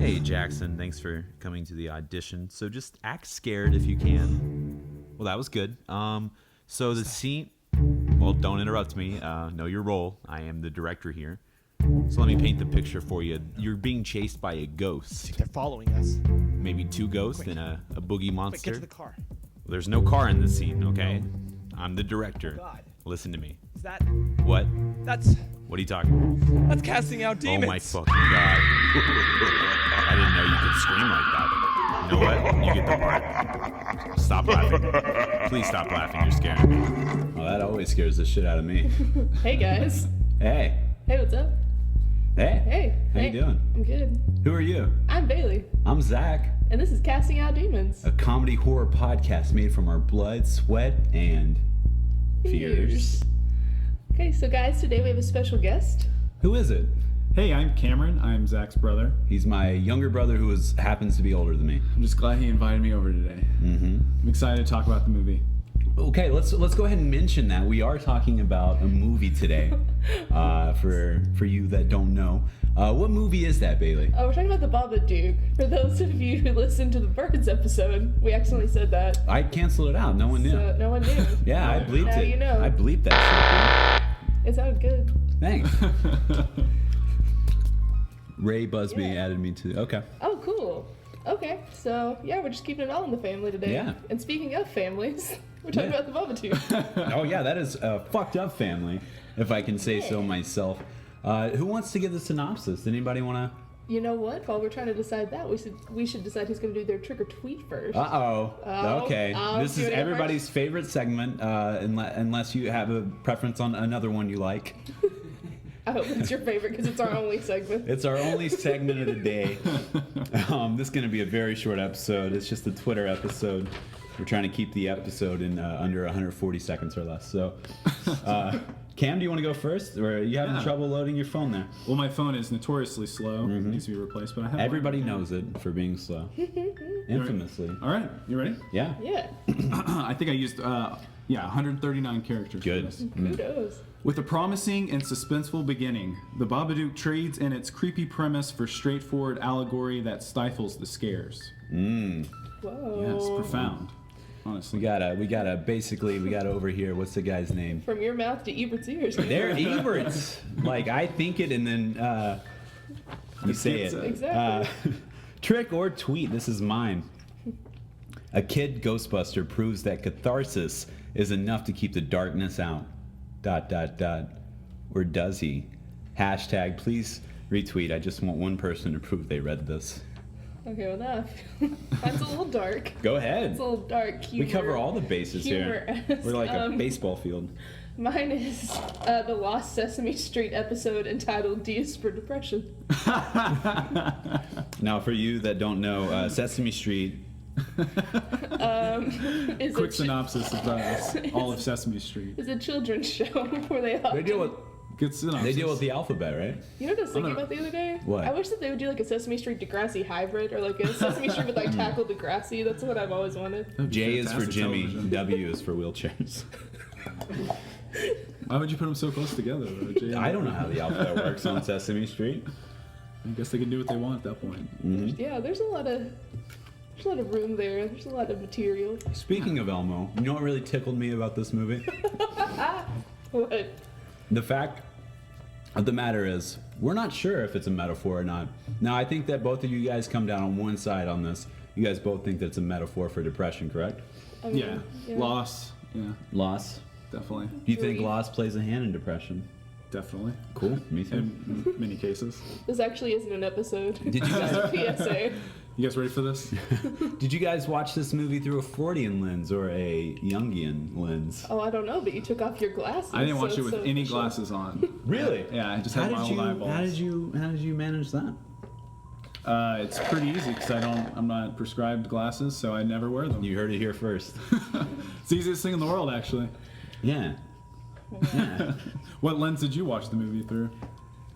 Hey, Jackson, thanks for coming to the audition. So just act scared if you can. Well, that was good. So the scene... Well, don't interrupt me. Know your role. I am the director here. So let me paint the picture for you. You're being chased by a ghost. They're following us. Maybe two ghosts and a boogie monster. Get to the car. There's no car in this scene, okay? I'm the director. Oh, God. Listen to me. Is that... What? That's What are you talking about? That's casting out demons. Oh my fucking god. I didn't know you could scream like that. You know what? You get the part. Stop laughing. Please stop laughing. You're scaring me. Well, that always scares the shit out of me. Hey guys. Hey. Hey, what's up? Hey. Hey. How you doing? I'm good. Who are you? I'm Bailey, I'm Zach. and this is Casting Out Demons. A comedy horror podcast made from our blood, sweat, and fears. Okay, so guys, today we have a special guest. Who is it? Hey, I'm Cameron. I'm Zach's brother. He's my younger brother who happens to be older than me. I'm just glad he invited me over today. Mm-hmm. I'm excited to talk about the movie. Okay, let's go ahead and mention that we are talking about a movie today. For you that don't know, what movie is that, Bailey? Oh, we're talking about the Babadook. For those of you who listened to the Birds episode, we accidentally said that. I canceled it out. No one knew. So no one knew. Yeah, I bleeped Now it. you know. I bleeped that It sounded good. shit. Thanks. Ray Busby added me to. Okay. Oh, cool. Okay, so yeah, we're just keeping it all in the family today. Yeah. And speaking of families, we're talking about the Babadook. Oh yeah, that is a fucked up family, if I can say so myself. Who wants to give the synopsis? Did anybody want to? You know what? While we're trying to decide that, we should decide who's going to do their trick or tweet first. Okay. This is everybody's favorite segment, unless you have a preference on another one you like. I hope it's your favorite because it's our only segment. It's our only segment of the day. This is going to be a very short episode. It's just a Twitter episode. We're trying to keep the episode in under 140 seconds or less. So, Cam, do you want to go first? Or are you having trouble loading your phone there? Well, my phone is notoriously slow. It needs to be replaced, but I have Everybody knows it for being slow. Infamously. All right, you ready? Yeah. Yeah. I think I used 139 characters. Good. For this. Kudos. With a promising and suspenseful beginning, The Babadook trades in its creepy premise for straightforward allegory that stifles the scares. Whoa. Yes, profound. Honestly. We gotta over here. What's the guy's name? From your mouth to Ebert's ears. They're Eberts. Like, I think it and then you say it. Exactly. Trick or tweet. This is mine. A kid Ghostbuster proves that catharsis is enough to keep the darkness out. ... Or does he? Hashtag, please retweet. I just want one person to prove they read this. Okay, well that mine's a little dark. Go ahead. It's a little dark. We cover all the bases here. humorous. We're like a baseball field. Mine is the Lost Sesame Street episode entitled "D is for Depression." Now, for you that don't know, Sesame Street. Is Quick synopsis of all of Sesame Street. It's a children's show where they often... They deal with Good synopsis. They deal with the alphabet, right? You know what I was thinking about the other day? What? I wish that they would do like a Sesame Street Degrassi hybrid, or like a Sesame Street with like Tackle Degrassi. That's what I've always wanted. J is for Fantastic Jimmy, television. W is for wheelchairs. Why would you put them so close together, though? J and I don't know W? how the alphabet works on Sesame Street. I guess they can do what they want at that point. Mm-hmm. Yeah, there's a lot of room there. There's a lot of material. Speaking of Elmo, you know what really tickled me about this movie? What? The fact of the matter is, we're not sure if it's a metaphor or not. Now, I think that both of you guys come down on one side on this. You guys both think that it's a metaphor for depression, correct? I mean, Yeah. Loss. Yeah, Loss. definitely. Do you think Grief. loss plays a hand in depression? Definitely. Cool. Me too. In many cases. This actually isn't an episode. Did you guys? Just a PSA. You guys ready for this? Did you guys watch this movie through a Freudian lens or a Jungian lens? Oh, I don't know, but you took off your glasses. I didn't watch so it with it's so any official. glasses on. Really? Yeah, I just had my own eyeballs. How did you manage that? It's pretty easy because I'm not prescribed glasses, so I never wear them. You heard it here first. It's the easiest thing in the world, actually. Yeah. Yeah. What lens did you watch the movie through?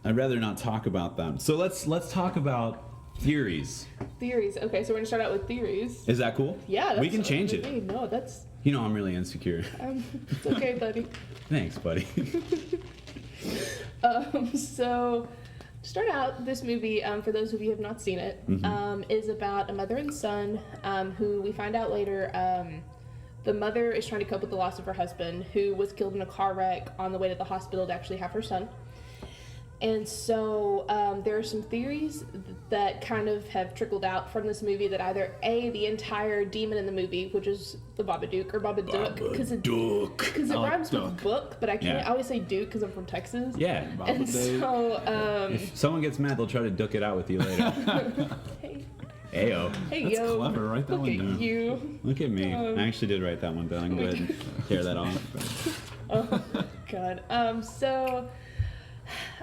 I'd rather not talk about them. So let's talk about theories. Theories. Okay, so we're gonna start out with theories. Is that cool? Yeah, that's we can change okay. it. No, that's You know I'm really insecure. it's okay, buddy. Thanks, buddy. So start out, this movie, for those of you who have not seen it, is about a mother and son who we find out later. The mother is trying to cope with the loss of her husband, who was killed in a car wreck on the way to the hospital to actually have her son. And so there are some theories that kind of have trickled out from this movie that either A, the entire demon in the movie, which is the Babadook or Babadook, because it rhymes with book, but I can't I always say Duke because I'm from Texas. Yeah. And so If someone gets mad, they'll try to duke it out with you later. hey, Ayo. hey That's yo, clever. Write that look one at down. you. Look at me. I actually did write that one, but I'm going to go ahead and tear that off. Oh God. So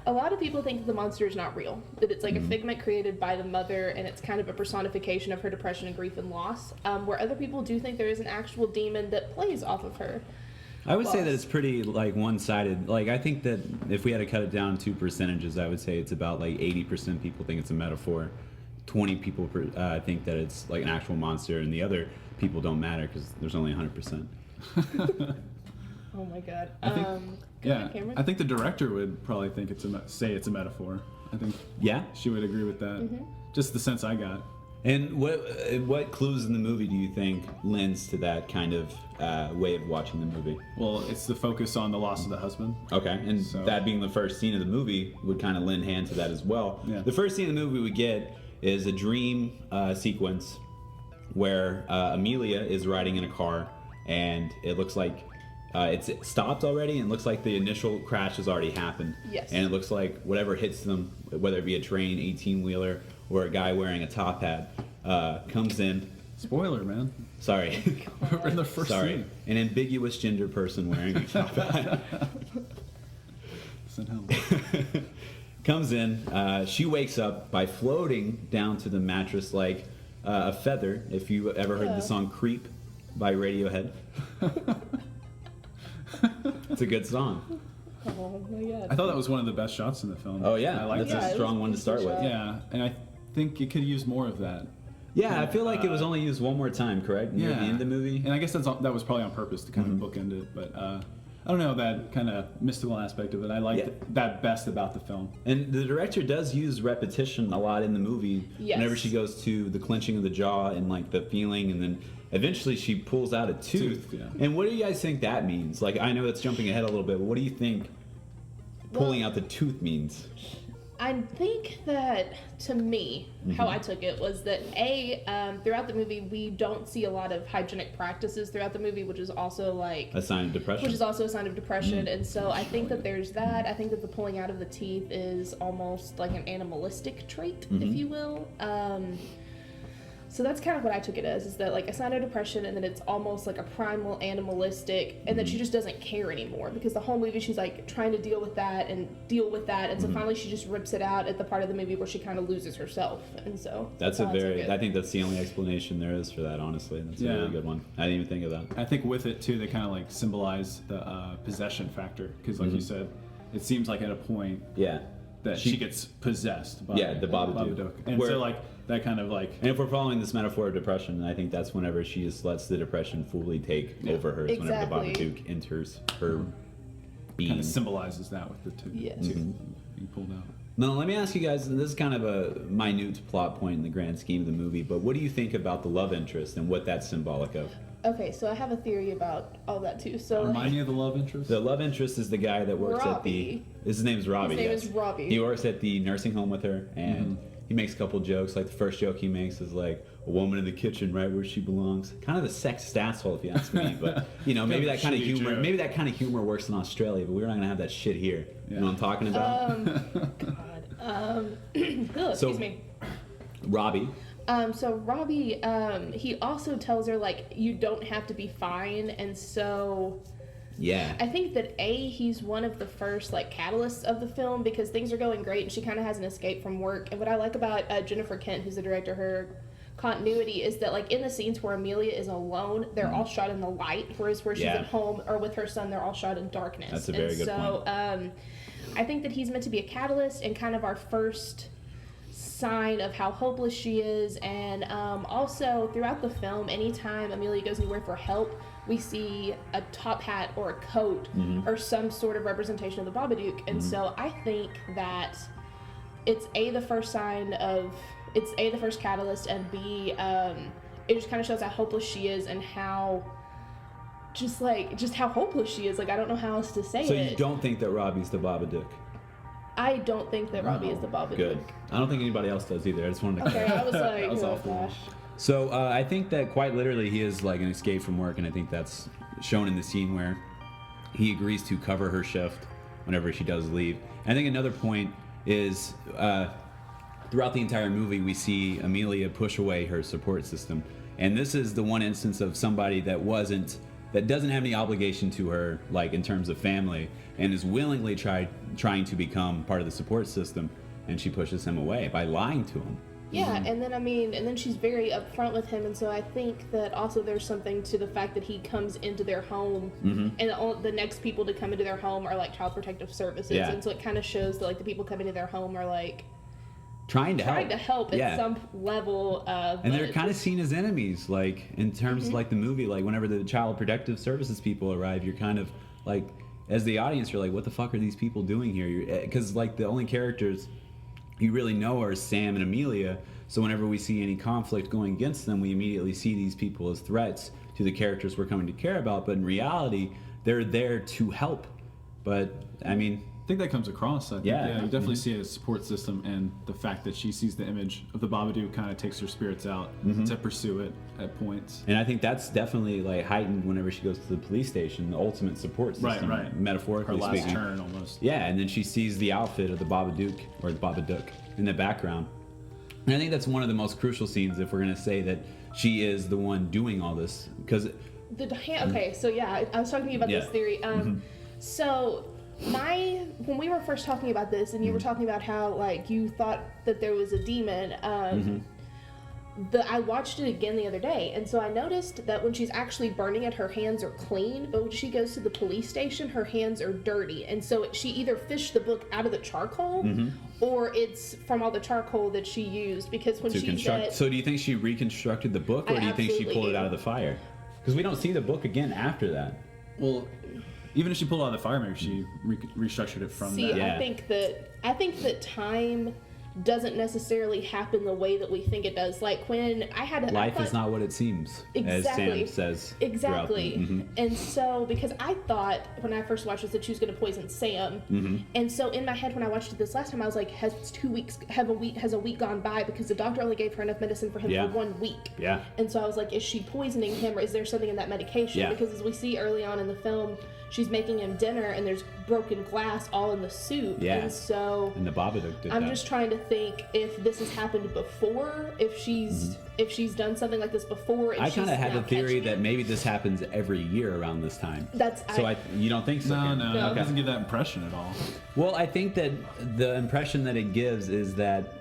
a lot of people think that the monster is not real, that it's like a figment created by the mother, and it's kind of a personification of her depression and grief and loss. Where other people do think there is an actual demon that plays off of her. I would say that it's pretty like one-sided. Like I think that if we had to cut it down to percentages, I would say it's about like 80% people think it's a metaphor, 20 people think that it's like an actual monster, and the other people don't matter because there's only 100%. Oh my God. I think, go ahead, Cameron. I think the director would probably think say it's a metaphor. I think she would agree with that. Just the sense I got. And what clues in the movie do you think lends to that kind of way of watching the movie? Well, it's the focus on the loss of the husband. Okay, and So- that being the first scene of the movie would kind of lend hand to that as well. Yeah. The first scene of the movie we get is a dream sequence where Amelia is riding in a car, and it looks like it's stopped already, and it looks like the initial crash has already happened. Yes. And it looks like whatever hits them, whether it be a train, 18-wheeler, or a guy wearing a top hat, comes in. Spoiler, man. Sorry. We're in the first Sorry. scene. An ambiguous gender person wearing a top hat. Send hell. Comes in. She wakes up by floating down to the mattress like a feather. If you ever heard the song "Creep" by Radiohead, it's a good song. Oh my God. I thought that was one of the best shots in the film. Oh yeah, I like that's that. a strong one to start with. Yeah, and I think it could use more of that. Yeah, I feel like it was only used one more time, correct? Near the end of the movie. And I guess that was probably on purpose to kind of bookend it, but I don't know, that kind of mystical aspect of it. I liked that best about the film. And the director does use repetition a lot in the movie. Yes. Whenever she goes to the clenching of the jaw and like the feeling, and then eventually she pulls out a tooth. Yeah. And what do you guys think that means? Like, I know that's jumping ahead a little bit, but what do you think pulling out the tooth means? I think that, to me, how I took it was that throughout the movie we don't see a lot of hygienic practices throughout the movie, which is also like A sign of depression. which is also a sign of depression. And so I think that there's that. I think that the pulling out of the teeth is almost like an animalistic trait, if you will. So that's kind of what I took it as, is that like a sign of depression, and then it's almost like a primal animalistic, and that she just doesn't care anymore, because the whole movie she's like trying to deal with that, and so finally she just rips it out at the part of the movie where she kind of loses herself. And so That's how a I took very. it. I think that's the only explanation there is for that. Honestly, that's a really good one. I didn't even think of that. I think with it too, they kind of like symbolize the possession factor, because like you said, it seems like at a point Yeah. that she gets possessed by the Babadook. and Where- so like that kind of like And if we're following this metaphor of depression, I think that's whenever she just lets the depression fully take over her. Is Exactly. Whenever the Babadook enters her being. kind of symbolizes that with the tooth Yes. being pulled out. Now, let me ask you guys, and this is kind of a minute plot point in the grand scheme of the movie, but what do you think about the love interest and what that's symbolic of? Okay, so I have a theory about all that too. So Remind me of the love interest. The love interest is the guy that works at the... Robbie. His name's Robbie. His name yes. is Robbie. He works at the nursing home with her, and he makes a couple jokes. Like the first joke he makes is like, a woman in the kitchen right where she belongs. Kind of a sexist asshole, if you ask me. But, you know, maybe that kind of Shitty humor... joke. Maybe that kind of humor works in Australia, but we're not going to have that shit here. You know what I'm talking about? excuse me. Robbie. So Robbie, he also tells her like you don't have to be fine, and so Yeah. I think that he's one of the first like catalysts of the film, because things are going great and she kind of has an escape from work. And what I like about Jennifer Kent, who's the director, her continuity is that like in the scenes where Amelia is alone, they're all shot in the light, whereas where she's Yeah. at home or with her son, they're all shot in darkness. That's a very good point. I think that he's meant to be a catalyst and kind of our first sign of how hopeless she is. And also throughout the film, anytime Amelia goes anywhere for help, we see a top hat or a coat or some sort of representation of the Babadook. And so I think that it's the first sign of it's the first catalyst, and B, it just kind of shows how hopeless she is and how just how hopeless she is. Like, I don't know how else to say it. So you don't think that Robbie's the Babadook? I don't think that Robbie is the Babadook. Good. I don't think anybody else does either. I just wanted to Okay, I was like, That was oh awful. gosh. So I think that quite literally he is like an escape from work, and I think that's shown in the scene where he agrees to cover her shift whenever she does leave. I think another point is throughout the entire movie we see Amelia push away her support system, and this is the one instance of somebody that doesn't have any obligation to her, like in terms of family, and is willingly trying to become part of the support system, and she pushes him away by lying to him. Yeah, and then she's very upfront with him, and so I think that also there's something to the fact that he comes into their home, and the next people to come into their home are like Child Protective Services, Yeah. and so it kind of shows that like the people coming to their home are like Trying to help at Yeah. some level. And they're kind of seen as enemies, like in terms of like the movie, like whenever the Child Protective Services people arrive, you're kind of like, as the audience, you're like, what the fuck are these people doing here? Because like the only characters you really know are Sam and Amelia. So whenever we see any conflict going against them, we immediately see these people as threats to the characters we're coming to care about. But in reality, they're there to help. But I mean, I think that comes across. I think, Yeah. you definitely see it as a support system, and the fact that she sees the image of the Babadook kind of takes her spirits out to pursue it at points. and I think that's definitely like heightened whenever she goes to the police station, the ultimate support system, Right. Her metaphorically last speaking. turn almost. Yeah, and then she sees the outfit of the Babadook or the Babadook in the background. And I think that's one of the most crucial scenes if we're going to say that she is the one doing all this. Because okay, so yeah, I was talking to you about Yeah. this theory. So when we were first talking about this, and you were talking about how like you thought that there was a demon, I watched it again the other day, and so I noticed that when she's actually burning it, her hands are clean, but when she goes to the police station, her hands are dirty, and so she either fished the book out of the charcoal, or it's from all the charcoal that she used, because when to she's construct. So do you think she reconstructed the book, or I do you think she absolutely pulled it do. out of the fire? Because we don't see the book again after that. Well, even if she pulled it out of the fire, maybe she restructured it from See, that. Yeah. I think that time doesn't necessarily happen the way that we think it does. Like when Life is not what it seems, Exactly. as Sam says. Exactly. And so, because I thought when I first watched this that she was going to poison Sam, and so in my head when I watched it this last time, I was like, has a week gone by, because the doctor only gave her enough medicine for him Yeah. for 1 week. Yeah. And so I was like, is she poisoning him, or is there something in that medication? Yeah. Because as we see early on in the film, she's making him dinner, and there's broken glass all in the soup. Yeah. And so And the Babadook did I'm that. just trying to think if this has happened before, if she's done something like this before. I kind of had now the theory catching that it. maybe this happens every year around this time. You don't think so? No, Karen? no, it Okay. doesn't give that impression at all. Well, I think that the impression that it gives is that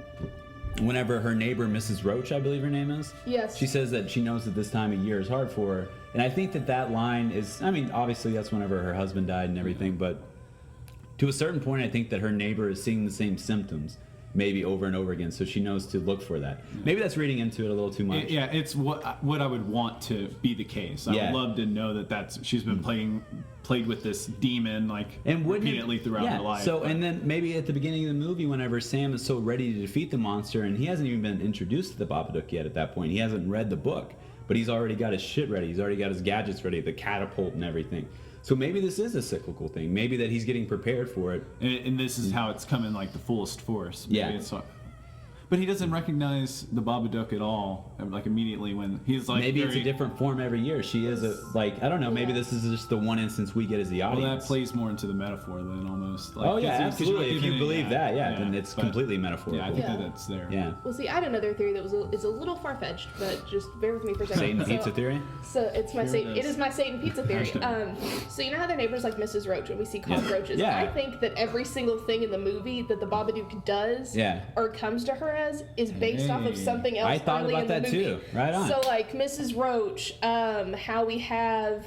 whenever her neighbor, Mrs. Roach, I believe her name is, Yes. she says that she knows that this time of year is hard for her. And I think that line is, I mean, obviously that's whenever her husband died and everything, but to a certain point, I think that her neighbor is seeing the same symptoms, maybe over and over again, so she knows to look for that. Maybe that's reading into it a little too much. Yeah, it's what I would want to be the case. I Yeah. would love to know that she's been plagued with this demon And wouldn't it- repeatedly throughout yeah, her life. So, but- and then maybe at the beginning of the movie, whenever Sam is so ready to defeat the monster, and he hasn't even been introduced to the Babadook yet at that point, he hasn't read the book, but he's already got his shit ready. He's already got his gadgets ready, the catapult and everything. So maybe this is a cyclical thing. Maybe that he's getting prepared for it. and this is how it's come in like the fullest force. Maybe Yeah. But he doesn't recognize the Babadook at all, like immediately when he's like. Maybe it's a very- different form every year. She is I don't know. Maybe Yeah. this is just the one instance we get as the Well, audience. that plays more into the metaphor than almost. Like, Oh yeah, 'cause you're absolutely. If you giving it- believe that, then it's but- completely Yeah, metaphorical. I think Yeah. that's there. Yeah. Well, see, I had another theory that is a little far fetched, but just bear with me for a second. Satan So- pizza theory. So it's my Here Satan. it It is. is my Satan pizza theory. Hashtag. So you know how their neighbors like Mrs. Roach, and we see cockroaches. Yeah. I think that every single thing in the movie that the Babadook does, Yeah. or comes to her as, is based off of Hey. something else. I thought early about in the that movie. too. Right on. So like Mrs. Roach, how we have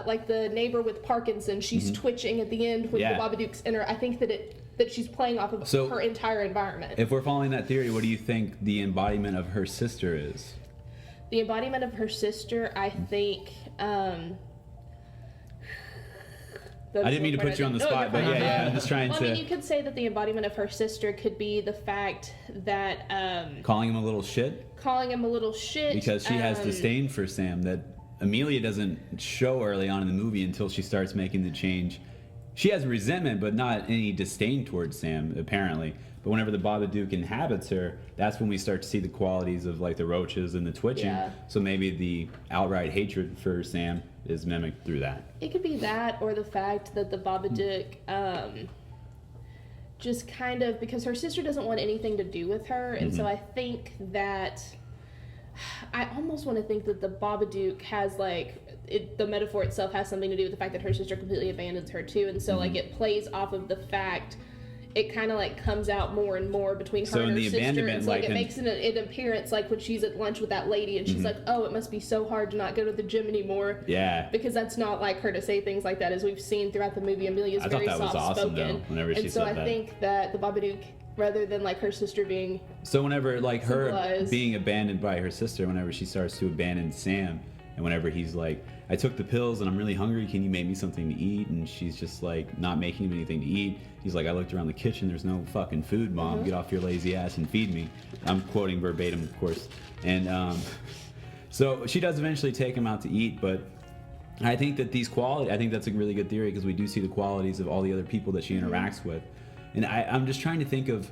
like the neighbor with Parkinson, she's twitching at the end when Yeah. the Babadook's in her. I think that she's playing off of So- her entire environment. If we're following that theory, what do you think the embodiment of her sister is? The embodiment of her sister, I think, I didn't mean to put you on the spot, but yeah, I'm just trying well, to. I mean, you could say that the embodiment of her sister could be the fact that Calling him a little shit calling him a little shit because she has disdain for Sam that Amelia doesn't show early on in the movie until she starts making the change. She has resentment, but not any disdain towards Sam, apparently. But whenever the Babadook inhabits her, that's when we start to see the qualities of like the roaches and the twitching. Yeah. So maybe the outright hatred for Sam is mimicked through that. It could be that, or the fact that the Babadook just kind of, because her sister doesn't want anything to do with her, and so I think that, I almost want to think that the Babadook has like, the metaphor itself has something to do with the fact that her sister completely abandons her too, and so like it plays off of the fact, it kind of like comes out more and more between her and her sister. And so like it makes an appearance like when she's at lunch with that lady and she's like, oh, it must be so hard to not go to the gym anymore. Yeah. Because that's not like her to say things like that, as we've seen throughout the movie. Amelia's very soft spoken. I thought that was awesome though, whenever she said that. And so I think that the Babadook, rather than like her sister being so whenever like her being abandoned by her sister, whenever she starts to abandon Sam, and whenever he's like, I took the pills and I'm really hungry, can you make me something to eat? And she's just like not making him anything to eat. He's like, I looked around the kitchen, there's no fucking food, Mom. Get off your lazy ass and feed me. I'm quoting verbatim, of course. And so she does eventually take him out to eat, but I think that I think that's a really good theory because we do see the qualities of all the other people that she interacts with. And I'm just trying to think of,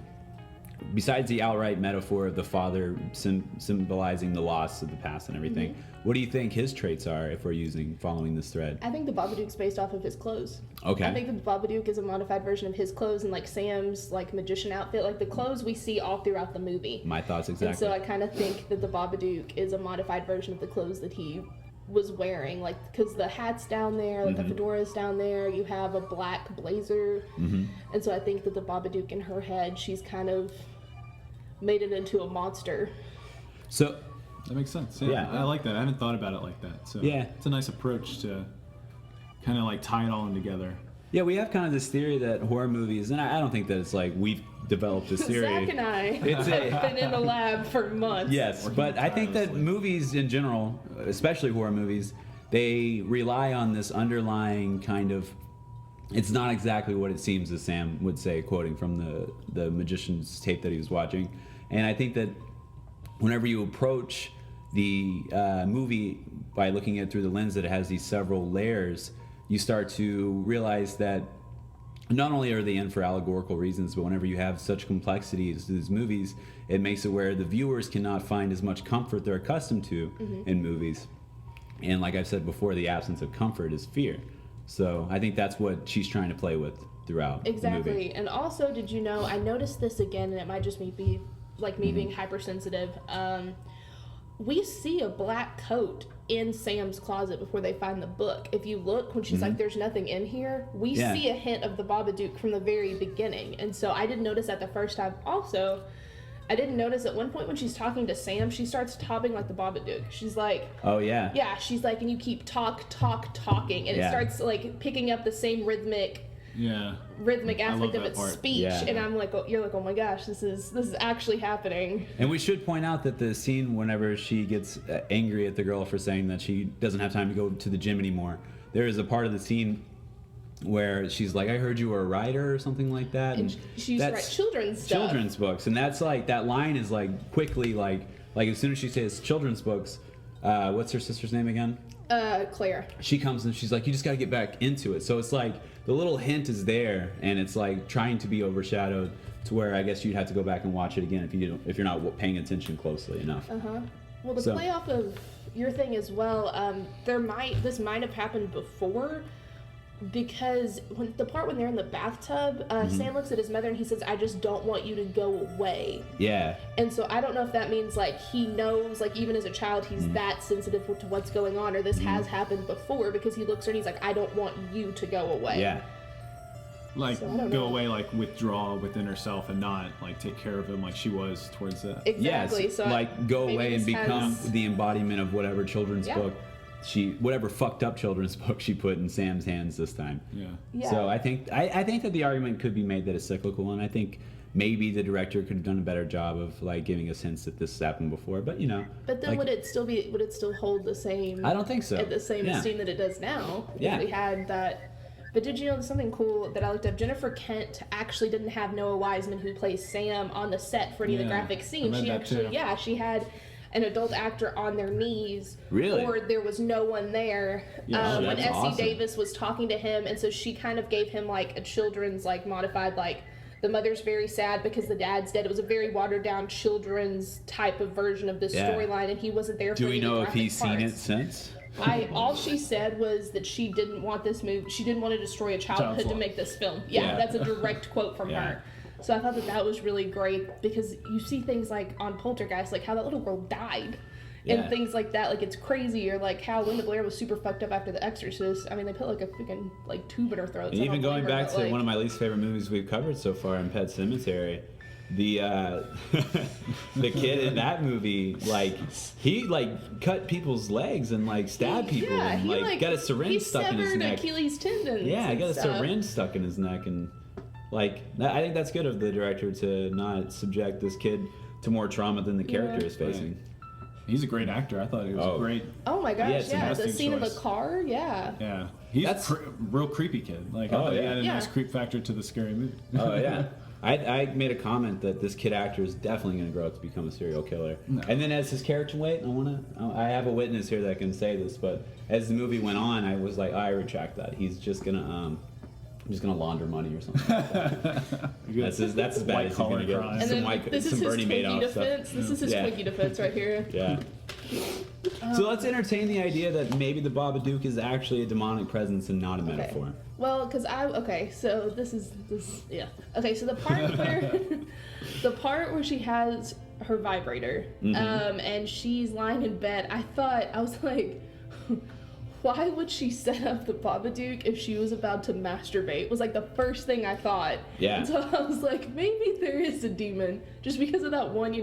besides the outright metaphor of the father symbolizing the loss of the past and everything, what do you think his traits are if we're following this thread? I think the Babadook's based off of his clothes. Okay. I think that the Babadook is a modified version of his clothes and like Sam's like magician outfit, like the clothes we see all throughout the movie. My thoughts exactly. And so I kind of think that the Babadook is a modified version of the clothes that he was wearing, like because the hat's down there, like the fedora's down there, you have a black blazer, and so I think that the Babadook in her head, she's kind of made it into a monster. So that makes sense. Yeah, I like that. I haven't thought about it like that. So yeah, it's a nice approach to kind of like tie it all in together. Yeah, we have kind of this theory that horror movies, and I don't think that it's like we've developed this theory. Zach and I have been in the lab for months. Yes, but I think that movies in general, especially horror movies, they rely on this underlying kind of, it's not exactly what it seems, as Sam would say, quoting from the magician's tape that he was watching. And I think that whenever you approach the movie by looking at it through the lens that it has these several layers, you start to realize that not only are they in for allegorical reasons, but whenever you have such complexity as these movies, it makes it where the viewers cannot find as much comfort they're accustomed to in movies. And like I've said before, the absence of comfort is fear. So I think that's what she's trying to play with throughout the movie. And also, did you know, I noticed this again, and it might just be like me being hypersensitive. We see a black coat in Sam's closet before they find the book. If you look, when she's like, there's nothing in here, we see a hint of the Babadook from the very beginning. And so I didn't notice that the first time. Also, I didn't notice at one point when she's talking to Sam, she starts talking like the Babadook. She's like, oh yeah. Yeah, she's like, and you keep talking. And it starts like picking up the same rhythmic aspect of its speech, and I'm like, you're like, oh my gosh, this is actually happening. And we should point out that the scene whenever she gets angry at the girl for saying that she doesn't have time to go to the gym anymore, there is a part of the scene where she's like, I heard you were a writer or something like that, and she used to write children's books, and that's like, that line is like quickly like as soon as she says children's books, what's her sister's name again? Claire. She comes and she's like, you just got to get back into it. So it's like the little hint is there, and it's like trying to be overshadowed to where I guess you'd have to go back and watch it again if you're not paying attention closely enough. Well, to play off of your thing as well, this might have happened before, because when they're in the bathtub, Sam looks at his mother and he says, I just don't want you to go away. Yeah. And so I don't know if that means like he knows, like even as a child, he's that sensitive to what's going on, or this has happened before, because he looks at her and he's like, I don't want you to go away. Yeah. Like go away, like withdraw within herself and not like take care of him like she was towards that. Exactly. Yes, so like go away and become the embodiment of whatever children's book whatever fucked up children's book she put in Sam's hands this time. Yeah. So I think that the argument could be made that it's cyclical, and I think maybe the director could have done a better job of like giving us hints that this has happened before. But But then would it still hold the same? I don't think so. At the same esteem that it does now. If we had that But did you know something cool that I looked up? Jennifer Kent actually didn't have Noah Wiseman, who plays Sam, on the set for any of the graphic scenes. I read She that actually, too. she had an adult actor on their knees. Really? Or there was no one there. Yeah, When that's Essie awesome. Davis was talking to him, and so she kind of gave him like a children's like modified like. The mother's very sad because the dad's dead. It was a very watered down children's type of version of this Yeah. storyline, and he wasn't there. Do for we any know if graphic he's seen it parts. since? All she said was that she didn't want this movie. She didn't want to destroy a childhood to life. make this film. Yeah, Yeah. that's a direct quote from Yeah. her. So I thought that was really great because you see things like on Poltergeist, like how that little girl died. Yeah. And things like that, like it's crazy, or like how Linda Blair was super fucked up after The Exorcist. I mean, they put like a freaking like tube in her throat. And even going back to one of my least favorite movies we've covered so far, in Pet Sematary, the the kid in that movie, like he like cut people's legs and like stabbed people and he like got a syringe stuck in his severed neck. Achilles tendons. Yeah, and got a stuff. syringe stuck in his neck, and like I think that's good of the director to not subject this kid to more trauma than the character is facing. He's a great actor. I thought he was great. Oh my Yeah, gosh, it's a yeah, the casting scene in the choice. car, yeah. Yeah, he's That's- real creepy kid. Like, I Oh, thought he yeah. had a Yeah. nice creep factor to the scary movie. Oh yeah. I made a comment that this kid actor is definitely going to grow up to become a serial killer. No. And then as his character I have a witness here that can say this, but as the movie went on, I was like, I retract that. He's just gonna launder money or something. that's as bad as he's White-collar gonna get. crime. And Some, then white, this is some his Bernie Twinkie Madoff stuff. defense. This is his Yeah. Twinkie defense right here. Yeah. So let's entertain the idea that maybe the Babadook is actually a demonic presence and not a metaphor. Well, because so yeah. Okay, so the part where she has her vibrator, and she's lying in bed, I was like, why would she set up the Babadook if she was about to masturbate? Was like the first thing I thought. Yeah. And so I was like, maybe there is a demon just because of that one,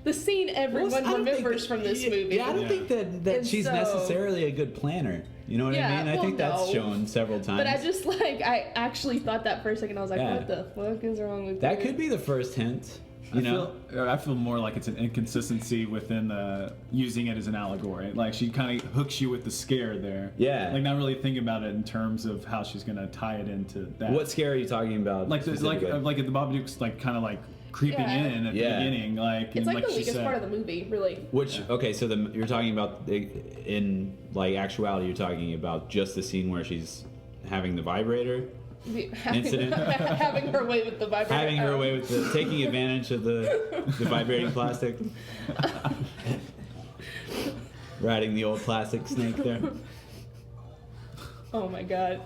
the scene everyone I don't think remembers from this movie. Yeah, I don't think that And she's so- necessarily a good planner. You know what Yeah, I mean? I well, think that's no. shown several times. But I actually thought that for a second. I was like, Yeah. what the fuck is wrong with that you? could be the first hint. You know? I feel more like it's an inconsistency within using it as an allegory. Like, she kind of hooks you with the scare there. Yeah. Like, not really thinking about it in terms of how she's going to tie it into that. What scare are you talking about? Like, the, like specifically? the Babadook's like kind of like creeping Yeah. in at Yeah. the beginning. Like, It's and like the she weakest said- part of the movie, really. Which okay, so you're talking about in like actuality, you're talking about just the scene where she's having the vibrator, Incident. Having her way with the vibrator. having her way with taking advantage of the vibrating plastic, riding the old plastic snake there. Oh my god.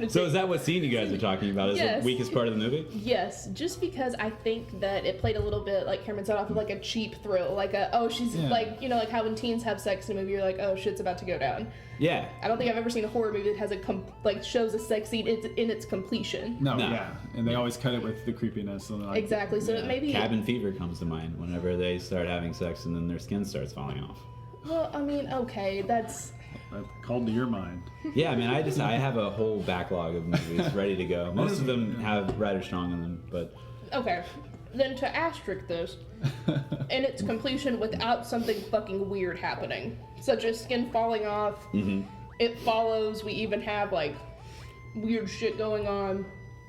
So is that what scene you guys are talking about? Is Yes. the weakest part of the movie? Yes, just because I think that it played a little bit, like Cameron said, off of like a cheap thrill. Like she's Yeah. like, like how when teens have sex in a movie, you're like, oh, shit's about to go down. Yeah. I don't think I've ever seen a horror movie that has shows a sex scene in its completion. No, No. yeah. And they always cut it with the creepiness. And like, Exactly. So it maybe. Cabin fever comes to mind whenever they start having sex and then their skin starts falling off. Well, I mean, okay, that's. That called to your mind. Yeah, I mean, I have a whole backlog of movies ready to go. Most of them have Ryder Strong in them, but Okay. Then to asterisk this, in its completion without something fucking weird happening, such as skin falling off, it follows, we even have like weird shit going on.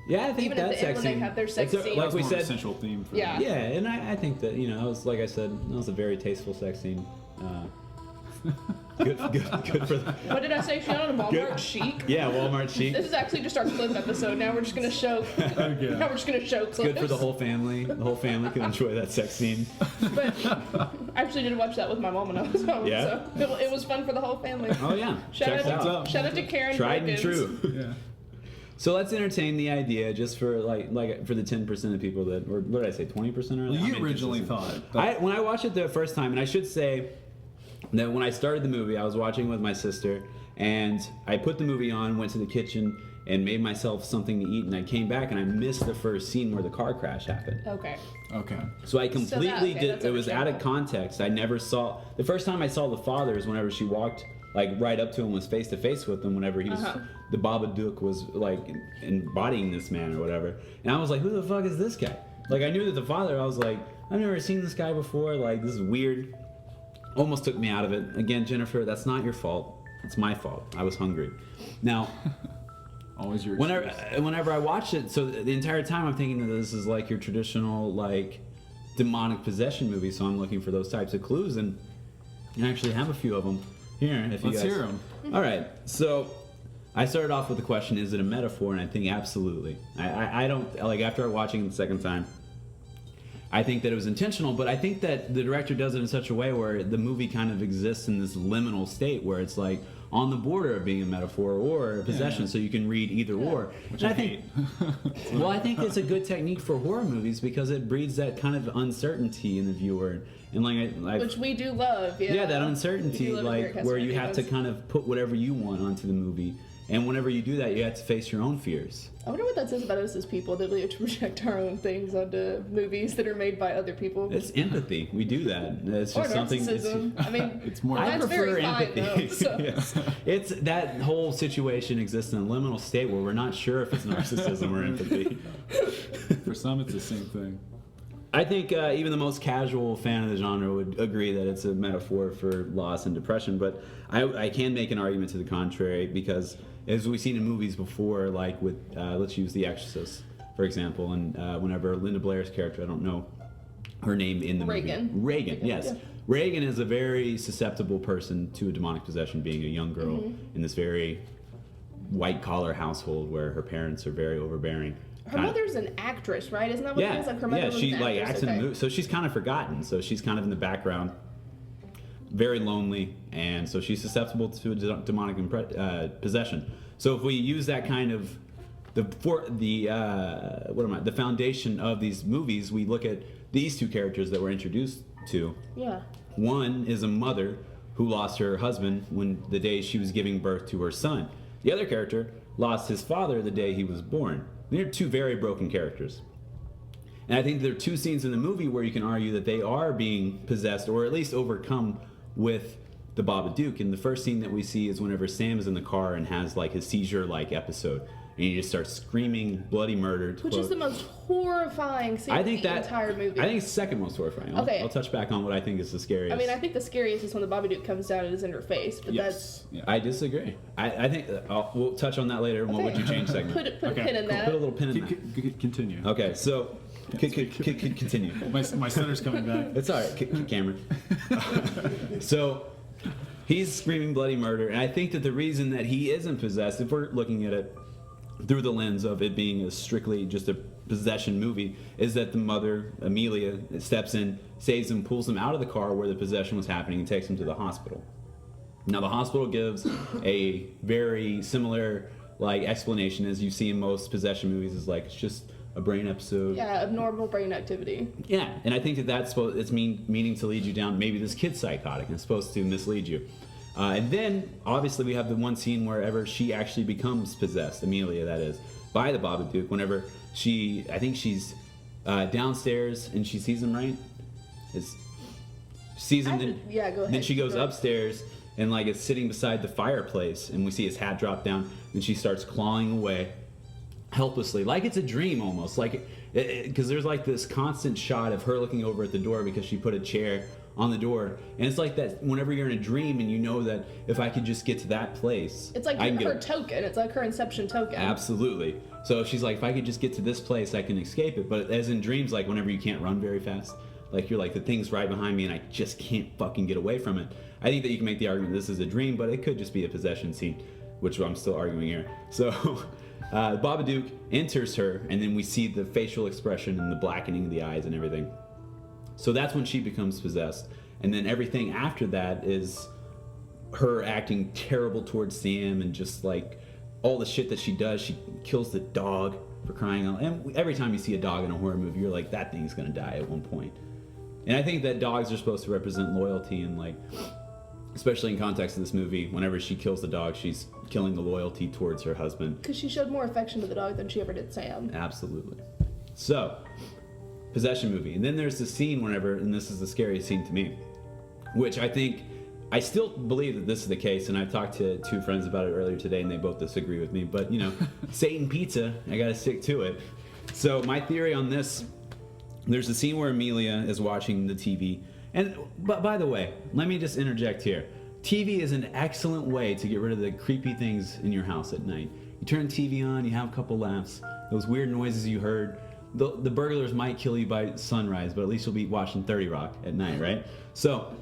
yeah, I think Even at that the end sex when they scene. have their sex it's scene. like we More of a said. central theme for Yeah. Yeah, and I think that it was like I said, that was a very tasteful sex scene. Good for the, What did I say? She on a Walmart Good. chic. yeah, Walmart chic. This is actually just our clip episode. Now we're just gonna show. Okay. Now we're just gonna show clips. Good for the whole family. The whole family can enjoy that sex scene. But I actually did watch that with my mom when I was home. Yeah? So it was fun for the whole family. Oh yeah, Shout check it out, out. shout out to Karen. Tried and Perkins. true. Yeah. So let's entertain the idea, just for like for the 10% of people that, or what did I say, 20% earlier? Well, you I'm originally inconsistent. thought. When I watched it the first time, and I should say that when I started the movie, I was watching with my sister, and I put the movie on, went to the kitchen, and made myself something to eat, and I came back and I missed the first scene where the car crash happened. Okay. Okay. So I completely did. that's It was out of understandable. context. I never saw the first time I saw the father is whenever she walked like right up to him, was face to face with him. Whenever he was the Babadook was like embodying this man or whatever, and I was like, who the fuck is this guy? Like I knew that the father. I was like, I've never seen this guy before. Like this is weird. Almost took me out of it. Again, Jennifer, that's not your fault. It's my fault. I was hungry. Now. Always your excuse. Whenever I watch it, so the entire time I'm thinking that this is like your traditional like demonic possession movie. So I'm looking for those types of clues, and I actually have a few of them here. If you Let's guys... hear them. All right, so I started off with the question: is it a metaphor? And I think absolutely. I don't like after watching it the second time. I think that it was intentional, but I think that the director does it in such a way where the movie kind of exists in this liminal state where it's like on the border of being a metaphor or a possession, Yeah. so you can read either or. Which And I think, hate. well, I think it's a good technique for horror movies because it breeds that kind of uncertainty in the viewer, and like Which we do love. Yeah, that We uncertainty, do love like America's where you have to Demons. kind of put whatever you want onto the movie, and whenever you do that, you have to face your own fears. I wonder what that says about us as people that we have to project our own things onto movies that are made by other people. It's empathy. We do that. It's Or just something. narcissism. I mean, It's more. I That's prefer very fine, empathy. though, so. Yes. It's that whole situation exists in a liminal state where we're not sure if it's narcissism or empathy. For some, it's the same thing. I think even the most casual fan of the genre would agree that it's a metaphor for loss and depression, but I can make an argument to the contrary because as we've seen in movies before, like with, let's use The Exorcist, for example, and whenever Linda Blair's character, I don't know her name in the Reagan. movie. Reagan, yes. Yeah. Reagan is a very susceptible person to a demonic possession, being a young girl in this very white-collar household where her parents are very overbearing. her mother's an actress, right? Isn't that what it is? Like her mother was she an like actress? acts in Okay. movies, so she's kind of forgotten. So she's kind of in the background, very lonely, and so she's susceptible to a demonic possession. So if we use that kind of the foundation of these movies, we look at these two characters that we're introduced to. Yeah. One is a mother who lost her husband when the day she was giving birth to her son. The other character lost his father the day he was born. They're two very broken characters. And I think there are two scenes in the movie where you can argue that they are being possessed or at least overcome with the Babadook. And the first scene that we see is whenever Sam is in the car and has like his seizure-like episode. And he just starts screaming bloody murder. Which is the most horrifying scene in the entire movie. I think it's the second most horrifying. Okay. I'll touch back on what I think is the scariest. I mean, I think the scariest is when the Babadook comes down and is in her face, but Yes. Yeah. I disagree. I think we'll touch on that later. What would you change segment? Put a Okay, pin in cool. that. Put a little pin in that. Continue. Okay, so continue. My stutter's coming back. It's all right, Cameron. So he's screaming bloody murder, and I think that the reason that he isn't possessed, if we're looking at it through the lens of it being a strictly just a possession movie, is that the mother, Amelia, steps in, saves him, pulls him out of the car where the possession was happening, and takes him to the hospital. Now the hospital gives a very similar explanation as you see in most possession movies, is like it's just a brain episode. Yeah, abnormal brain activity. Yeah, and I think that that's supposed, it's meaning to lead you down. Maybe this kid's psychotic and it's supposed to mislead you. And then obviously we have the one scene wherever she actually becomes possessed, Amelia that is, by the Babadook. Whenever I think she's downstairs and she sees him, right? Sees him. Yeah, go ahead. Then she goes Go ahead. upstairs and is sitting beside the fireplace, and we see his hat drop down. And she starts clawing away helplessly, like it's a dream almost, because there's this constant shot of her looking over at the door because she put a chair on the door, and it's like that whenever you're in a dream and you know that if I could just get to that place, It's like I can her get token. It's like her Inception token. absolutely. So she's like, if I could just get to this place, I can escape it. But as in dreams, whenever you can't run very fast, you're the thing's right behind me and I just can't fucking get away from it. I think that you can make the argument this is a dream, but it could just be a possession scene, which I'm still arguing here. So Babadook enters her, and then we see the facial expression and the blackening of the eyes and everything. So that's when she becomes possessed. And then everything after that is her acting terrible towards Sam, and just all the shit that she does. She kills the dog, for crying out. And every time you see a dog in a horror movie, you're like, that thing's gonna die at one point. And I think that dogs are supposed to represent loyalty, and especially in context of this movie, whenever she kills the dog, she's killing the loyalty towards her husband. Because she showed more affection to the dog than she ever did Sam. Absolutely. So, possession movie. And then there's the scene whenever, and this is the scariest scene to me, which I still believe that this is the case, and I talked to two friends about it earlier today, and they both disagree with me, but Satan pizza, I gotta stick to it. So my theory on this, there's a scene where Amelia is watching the TV, but by the way, let me just interject here. TV is an excellent way to get rid of the creepy things in your house at night. You turn the TV on, you have a couple laughs. Those weird noises you heard. The burglars might kill you by sunrise, but at least you'll be watching 30 Rock at night, right? So,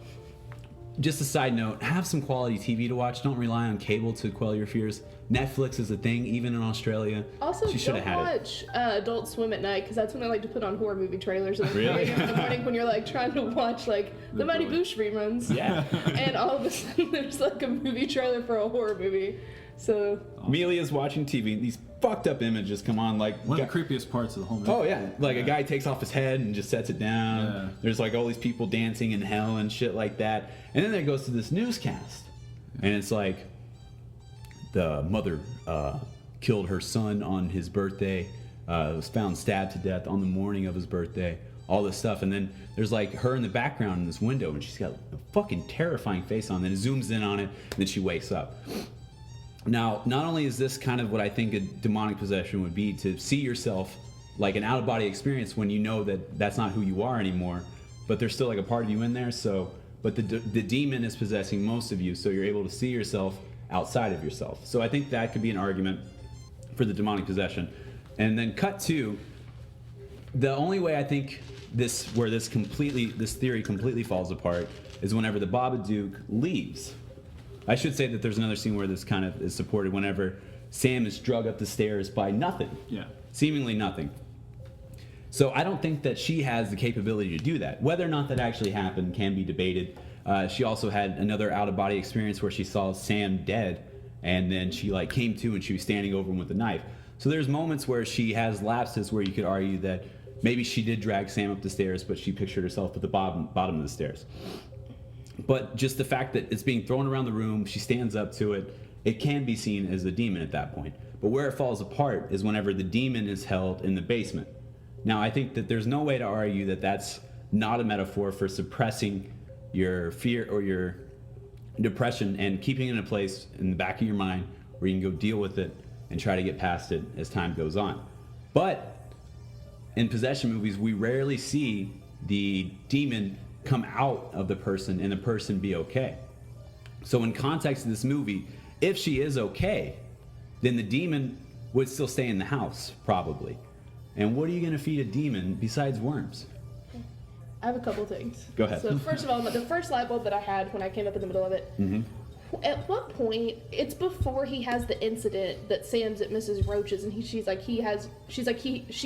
just a side note, have some quality TV to watch. Don't rely on cable to quell your fears. Netflix is a thing, even in Australia. Also, she should don't have had it. watch Adult Swim at night, because that's when I like to put on horror movie trailers in the Really? in the morning when you're like trying to watch like the Mighty Boosh reruns. Yeah. And all of a sudden there's like a movie trailer for a horror movie. So Amelia's watching TV, and these fucked up images come on, like... One of the creepiest parts of the whole movie. Oh, yeah. Like, a guy takes off his head and just sets it down. Yeah. There's, like, all these people dancing in hell and shit like that. And then it goes to this newscast. And it's like, the mother killed her son on his birthday, was found stabbed to death on the morning of his birthday, all this stuff. And then there's, like, her in the background in this window, and she's got a fucking terrifying face on. Then it zooms in on it, and then she wakes up. Now, not only is this kind of what I think a demonic possession would be, to see yourself like an out-of-body experience when you know that that's not who you are anymore, but there's still like a part of you in there. So, but the demon is possessing most of you, so you're able to see yourself outside of yourself. So I think that could be an argument for the demonic possession. And then cut to the only way I think this theory completely falls apart is whenever the Babadook leaves. I should say that there's another scene where this kind of is supported whenever Sam is dragged up the stairs by nothing. Yeah. Seemingly nothing. So I don't think that she has the capability to do that. Whether or not that actually happened can be debated. She also had another out-of-body experience where she saw Sam dead, and then she like came to and she was standing over him with a knife. So there's moments where she has lapses where you could argue that maybe she did drag Sam up the stairs, but she pictured herself at the bottom of the stairs. But just the fact that it's being thrown around the room, she stands up to it, it can be seen as a demon at that point. But where it falls apart is whenever the demon is held in the basement. Now, I think that there's no way to argue that that's not a metaphor for suppressing your fear or your depression and keeping it in a place in the back of your mind where you can go deal with it and try to get past it as time goes on. But in possession movies, we rarely see the demon come out of the person and the person be okay. So in context of this movie, if she is okay, then the demon would still stay in the house, probably. And what are you going to feed a demon besides worms? I have a couple things. Go ahead. So first of all, the first light bulb that I had when I came up in the middle of it, at what point, it's before he has the incident that Sam's at Mrs. Roach's and she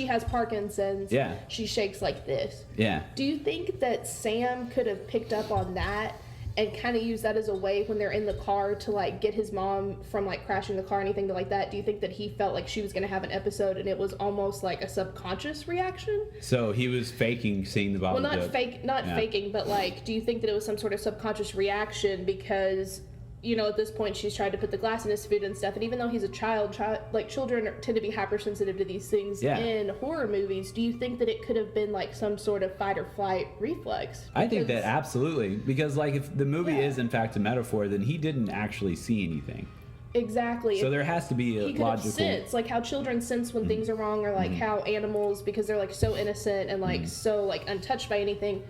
has Parkinson's. Yeah. She shakes like this. Yeah. Do you think that Sam could have picked up on that and kind of used that as a way when they're in the car to like get his mom from like crashing the car or anything like that? Do you think that he felt like she was going to have an episode and it was almost like a subconscious reaction? So he was faking seeing the Babadook. Well, not faking, but like, do you think that it was some sort of subconscious reaction because, you know, at this point she's tried to put the glass in his food and stuff, and even though he's a child, like children tend to be hypersensitive to these things in horror movies. Do you think that it could have been like some sort of fight or flight reflex? I think that absolutely, because like if the movie is in fact a metaphor, then he didn't actually see anything. Exactly. So there has to be a he could logical sense, like how children sense when things are wrong, or like how animals, because they're like so innocent and like so like untouched by anything.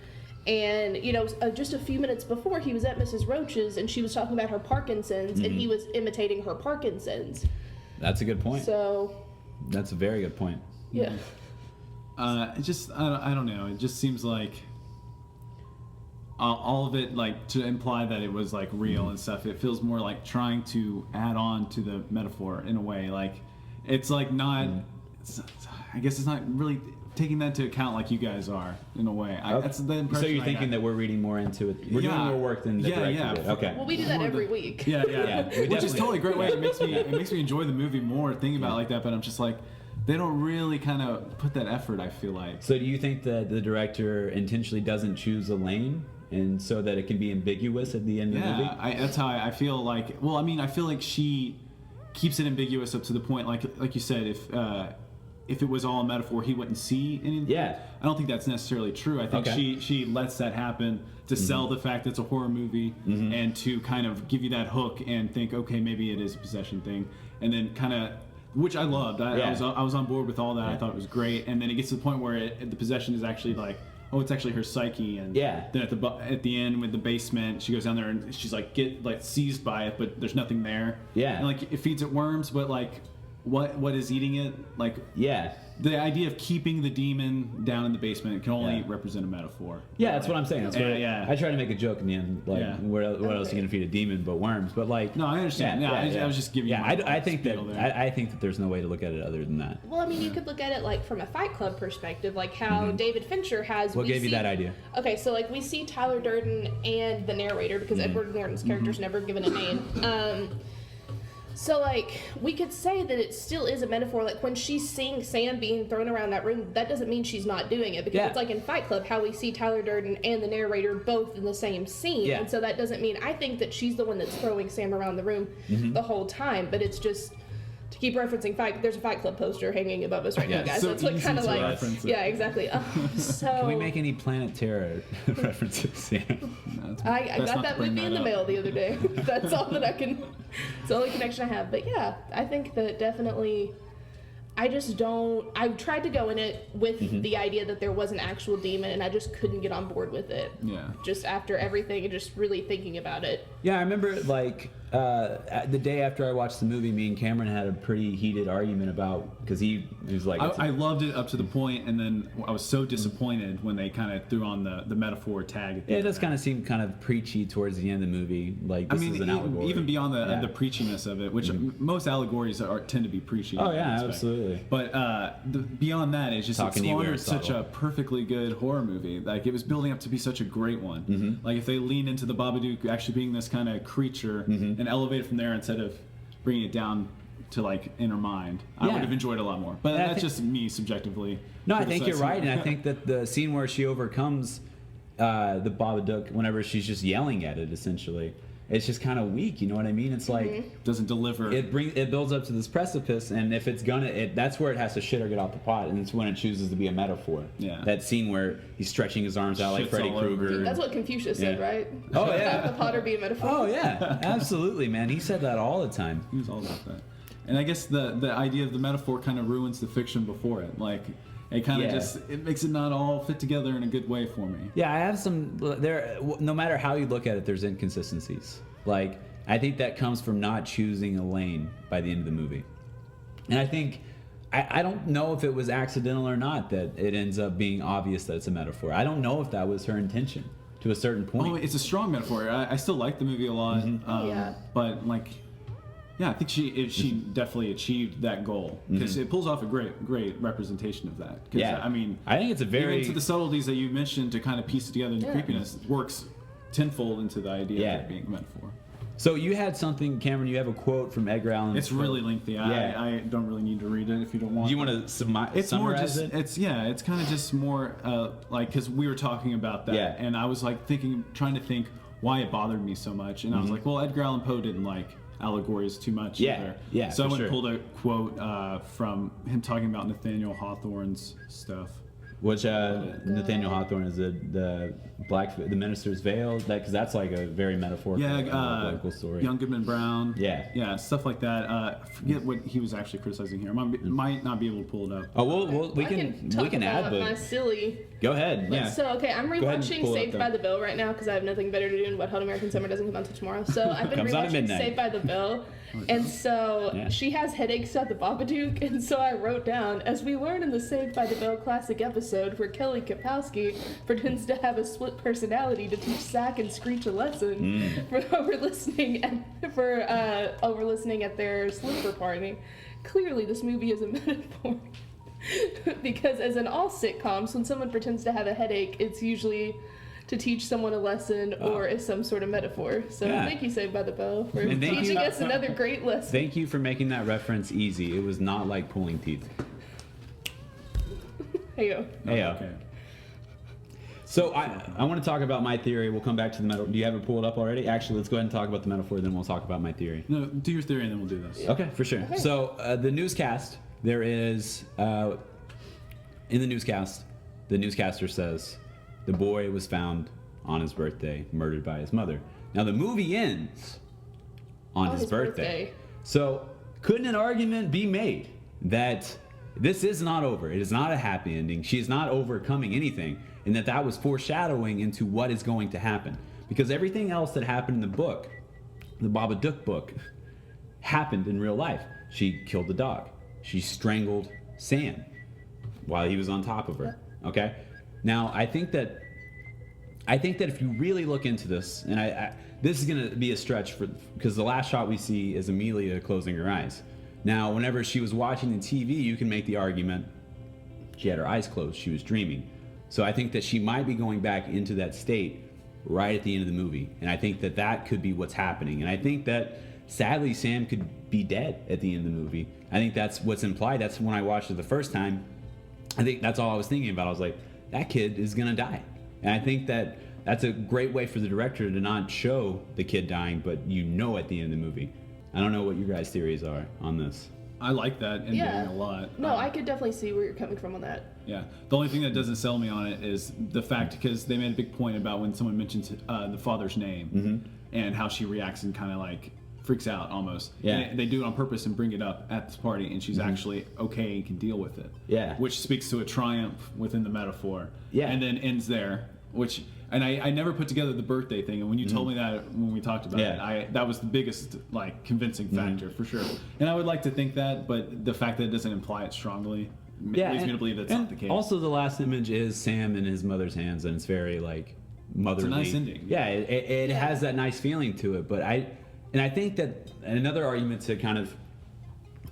And, you know, just a few minutes before, he was at Mrs. Roach's, and she was talking about her Parkinson's, and he was imitating her Parkinson's. That's a good point. So... That's a very good point. Yeah. I don't know. It just seems like all of it, like, to imply that it was, like, real and stuff, it feels more like trying to add on to the metaphor in a way. Like, it's, like, not... I guess it's not really... taking that into account like you guys are, in a way. That's the impression. So you're thinking that we're reading more into it? We're doing more work than the director did. Okay. Well, we do that every week. Yeah. Which is totally a great way. It makes me enjoy the movie more thinking about it like that, but I'm just like, they don't really kind of put that effort, I feel like. So do you think that the director intentionally doesn't choose a lane, and so that it can be ambiguous at the end of the movie? Yeah, that's how I feel like, well, I mean, I feel like she keeps it ambiguous up to the point, like you said, if it was all a metaphor, he wouldn't see anything. Yeah. I don't think that's necessarily true. I think she lets that happen to sell the fact that it's a horror movie and to kind of give you that hook and think, okay, maybe it is a possession thing. And then kind of, which I loved. I was on board with all that. I thought it was great. And then it gets to the point where the possession is actually like, oh, it's actually her psyche. And then at the end with the basement, she goes down there and she's like seized by it, but there's nothing there. Yeah. And like it feeds it worms, but like, what is eating it. Like, Yeah. the idea of keeping the demon down in the basement can only represent a metaphor. Yeah, that's what I'm saying. That's what Yeah. I try to make a joke in the end, like, Yeah. what else are you gonna feed a demon but worms? But like, No, I understand. I was just giving. Yeah, you my I think that spiel there. I think that there's no way to look at it other than that. Well, I mean, you could look at it like from a Fight Club perspective, like how David Fincher has. What we gave you see- that idea? Okay, so like we see Tyler Durden and the narrator because Edward Norton's character's never given a name. So like we could say that it still is a metaphor. Like when she's seeing sand being thrown around that room, that doesn't mean she's not doing it because Yeah. it's like in Fight Club how we see Tyler Durden and the narrator both in the same scene, Yeah. and so that doesn't mean I think that she's the one that's throwing Sam around the room the whole time, but it's just. To keep referencing Fight, there's a Fight Club poster hanging above us right now, guys. so That's what easy kind of to like, reference it. yeah, exactly. So Can we make any Planet Terror references? Yeah. I Best got not that to bring movie in that the up. mail the other day. That's all that I can. It's the only connection I have. But yeah, I think that definitely. I just don't. I tried to go in it with the idea that there was an actual demon, and I just couldn't get on board with it. Yeah. Just after everything, and just really thinking about it. Yeah, I remember like the day after I watched the movie, me and Cameron had a pretty heated argument about because he was like, I loved it up to the point, and then I was so disappointed when they kind of threw on the metaphor tag. yeah, it does kind of seem kind of preachy towards the end of the movie. Like this is an allegory. even beyond Yeah. the preachiness of it, which most allegories tend to be preachy. Oh in that yeah, aspect. absolutely. But beyond that, it's just Talking to you, squandered such a Aristotle. perfectly good horror movie. Like it was building up to be such a great one. Like if they leaned into the Babadook actually being this kind of creature and elevate it from there instead of bringing it down to like inner mind, I Yeah. would have enjoyed it a lot more. But And I that's thi- just me subjectively. No, I think you're criticizing right, it. and I think that the scene where she overcomes the Babadook, whenever she's just yelling at it, essentially, it's just kind of weak. You know what I mean? It's like doesn't deliver. it builds up to this precipice, and if it's gonna, that's where it has to shit or get off the pot, and it's when it chooses to be a metaphor. Yeah. That scene where he's stretching his arms out like Shit's Freddy all over. Krueger. That's what Confucius said, Yeah. right? Oh Have yeah. the potter be a metaphor. Oh yeah. Absolutely, man. He said that all the time. He was all about that. And I guess the idea of the metaphor kind of ruins the fiction before it. Like it kind of Yeah. it makes it not all fit together in a good way for me. Yeah, I have some there. No matter how you look at it, there's inconsistencies. Like I think that comes from not choosing a lane by the end of the movie, and I think I don't know if it was accidental or not that it ends up being obvious that it's a metaphor. I don't know if that was her intention to a certain point. Oh, it's a strong metaphor. I still like the movie a lot. Yeah. But like, yeah, I think she definitely achieved that goal because it pulls off a great representation of that. 'Cause, Yeah. I mean, I think it's a very even to the subtleties that you mentioned to kind of piece it together in the Yeah. creepiness works tenfold into the idea Yeah. of it being a metaphor. So you had something, Cameron. You have a quote from Edgar Allan. It's really lengthy. Yeah. I don't really need to read it if you don't want. Do you want to It's more summarize just it? it's kind of just more like because we were talking about that, Yeah. and I was like trying to think why it bothered me so much, and I was like, well, Edgar Allan Poe didn't like allegories too much Yeah, either. yeah, So I for went and sure. pulled a quote from him talking about Nathaniel Hawthorne's stuff. Which Nathaniel Hawthorne is the minister's veil, because that's like a very metaphorical political story. Young Goodman Brown. Yeah. Stuff like that. I forget what he was actually criticizing here. Might not be able to pull it up. Oh, we I can talk add about my the. silly. Go ahead. Yeah. So okay, I'm ahead and rewatching pull it up Saved there. by the Bell right now because I have nothing better to do, and Wet Hot American Summer doesn't come out until tomorrow. So I've been Comes on at rewatching midnight. Saved by the Bell, and so Yeah. she has headaches at the Babadook, and so I wrote down, as we learn in the Saved by the Bell classic episode where Kelly Kapowski pretends to have a split personality to teach Zach and Screech a lesson for overlistening at their slipper party. Clearly, this movie is a metaphor. Because as in all sitcoms, when someone pretends to have a headache, it's usually to teach someone a lesson or as some sort of metaphor. So Yeah. thank you, Saved by the Bell, for And thank teaching you- us another great lesson. Thank you for making that reference easy. It was not like pulling teeth. Hey yo. Heyo. Okay. So I want to talk about my theory. We'll come back to the metaphor. Do you have it pulled up already? Actually, let's go ahead and talk about the metaphor, then we'll talk about my theory. No, do your theory and then we'll do this. Okay, for sure. Okay. So the newscast, there is in the newscaster says the boy was found on his birthday, murdered by his mother. Now the movie ends on his birthday. So couldn't an argument be made that this is not over? It is not a happy ending. She is not overcoming anything, and that was foreshadowing into what is going to happen. Because everything else that happened in the book, the Babadook book, happened in real life. She killed the dog. she strangled Sam while he was on top of her. Okay? Now, I think that if you really look into this, and this is going to be a stretch because the last shot we see is Amelia closing her eyes. Now, whenever she was watching the TV, you can make the argument she had her eyes closed, she was dreaming. So I think that she might be going back into that state right at the end of the movie. And I think that could be what's happening. And I think that, sadly, Sam could be dead at the end of the movie. I think that's what's implied. That's when I watched it the first time. I think that's all I was thinking about. I was like, that kid is going to die. And I think that's a great way for the director to not show the kid dying, but at the end of the movie. I don't know what your guys' theories are on this. I like that ending a lot. No, I could definitely see where you're coming from on that. Yeah. The only thing that doesn't sell me on it is the fact, because they made a big point about when someone mentions the father's name and how she reacts and kind of like freaks out almost. Yeah. And they do it on purpose and bring it up at this party, and she's actually okay and can deal with it. Yeah. Which speaks to a triumph within the metaphor. Yeah. And then ends there, which... And I never put together the birthday thing, and when you told me that when we talked about it, that was the biggest convincing factor for sure. And I would like to think that, but the fact that it doesn't imply it strongly leads me to believe that's not the case. Also, the last image is Sam in his mother's hands, and it's very motherly. It's a nice ending. Yeah, it has that nice feeling to it. But I think that another argument to kind of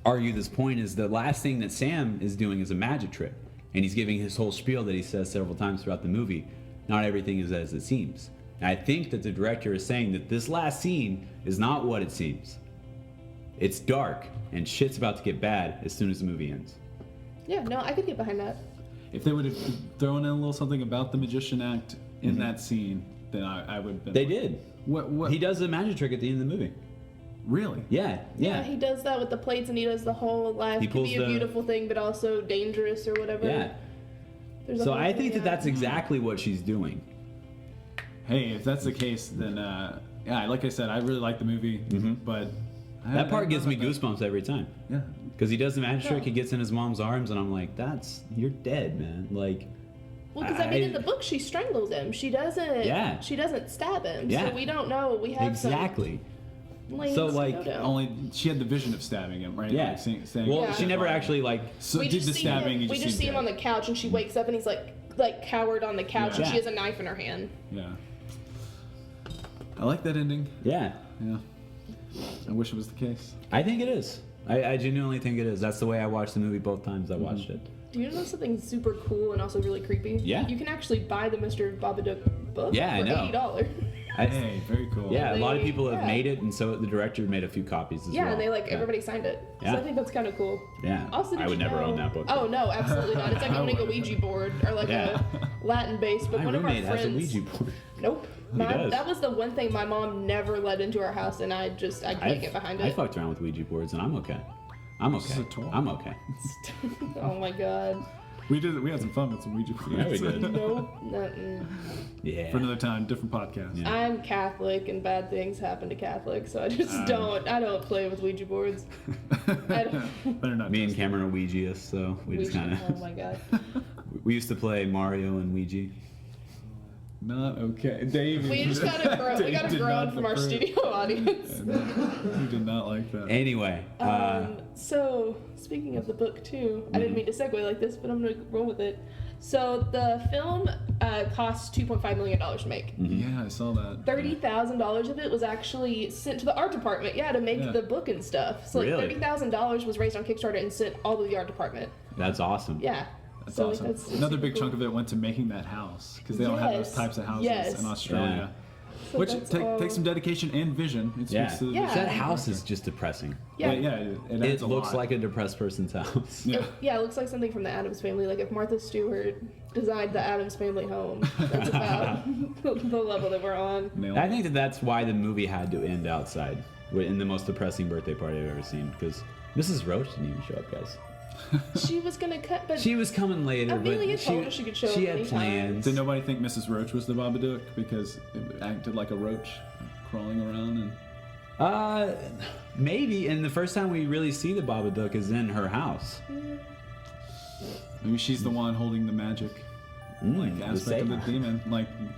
argue this point is the last thing that Sam is doing is a magic trick, and he's giving his whole spiel that he says several times throughout the movie. Not everything is as it seems. And I think that the director is saying that this last scene is not what it seems. It's dark, and shit's about to get bad as soon as the movie ends. Yeah, no, I could get behind that. If they would have thrown in a little something about the magician act in that scene, then I would have been... They did. What? He does the magic trick at the end of the movie. Really? Yeah. Yeah, he does that with the plates, and he does the whole life He could pulls be a the- beautiful thing, but also dangerous or whatever. Yeah. There's a So whole I thing, think that that's exactly what she's doing. Hey, if that's the case, then like I said, I really like the movie, but That part gives me goosebumps every time. Yeah. Because he does the magic trick, he gets in his mom's arms, and I'm like, you're dead, man. Like, Well, because I mean, in the book, she strangles him. She doesn't. Yeah. She doesn't stab him. Yeah. So we don't know. We have exactly. some lanes So, to like, go down. Only she had the vision of stabbing him, right? Yeah. Like, saying Well, Yeah. she never actually, So we did just the see stabbing. him. We just see him on the couch, and she wakes up, and he's like cowered on the couch, and Yeah. she has a knife in her hand. Yeah. I like that ending. Yeah. Yeah. I wish it was the case. I think it is. I genuinely think it is. That's the way I watched the movie both times I watched it. Do you know something super cool and also really creepy? Yeah. You can actually buy the Mr. Babadook book Yeah, I for know. $80. Hey, very cool. Yeah, a lot of people have Yeah. made it, and so the director made a few copies as Yeah, well. and they everybody signed it. Yeah. So I think that's kind of cool. Yeah. Also, did I would you never know- own that book. Oh no, absolutely not. It's like I owning a would. Ouija board or like Yeah. a Latin base. But My one of our roommate has a friends. Ouija board. Nope. He does. That was the one thing my mom never let into our house, and I can't get behind I it. fucked around with Ouija boards, and I'm okay. I'm This is okay. a toy. I'm okay. Oh my god. We had some fun with some Ouija boards. Yeah, we did. Nope. Nothing. Yeah. For another time, different podcast. Yeah. I'm Catholic, and bad things happen to Catholics, so I just don't. I don't play with Ouija boards. I don't. Better not. Me and test Cameron are Ouijaists, so we just Ouija. kind Oh of. my god. We used to play Mario and Ouija. it. Not okay. Dave. We just got a groan. We Dave got a did groan not from our approve. studio audience. You did not like that. Anyway, So, speaking of the book too, I didn't mean to segue like this, but I'm gonna roll with it. So the film cost $2.5 million to make. Yeah, I saw that. $30,000 of it was actually sent to the art department, to make Yeah. the book and stuff. So like Really? $30,000 was raised on Kickstarter and sent all to the art department. that's awesome. Yeah. That's so awesome. That's Another big super chunk of it went to making that house because they don't have those Yes. types of houses Yes. in Australia. Yeah. cool. So Which that's takes some dedication and vision. It Yeah. speaks to the Yeah. vision. That house is just depressing. Yeah. It It adds a looks lot. like a depressed person's house. Yeah. It looks like something from the Addams Family. Like if Martha Stewart designed the Addams Family home, that's about the level that we're on. Nailed I it. think that that's why the movie had to end outside, in the most depressing birthday party I've ever seen. Because Mrs. Roach didn't even show up, guys. She was gonna cut, but She was coming later, Amelia but told her she could show she up had anytime. plans. Did nobody think Mrs. Roach was the Babadook because it acted like a roach crawling around and Maybe. And the first time we really see the Babadook is in her house. maybe she's the one holding the magic The aspect of the safe. demon,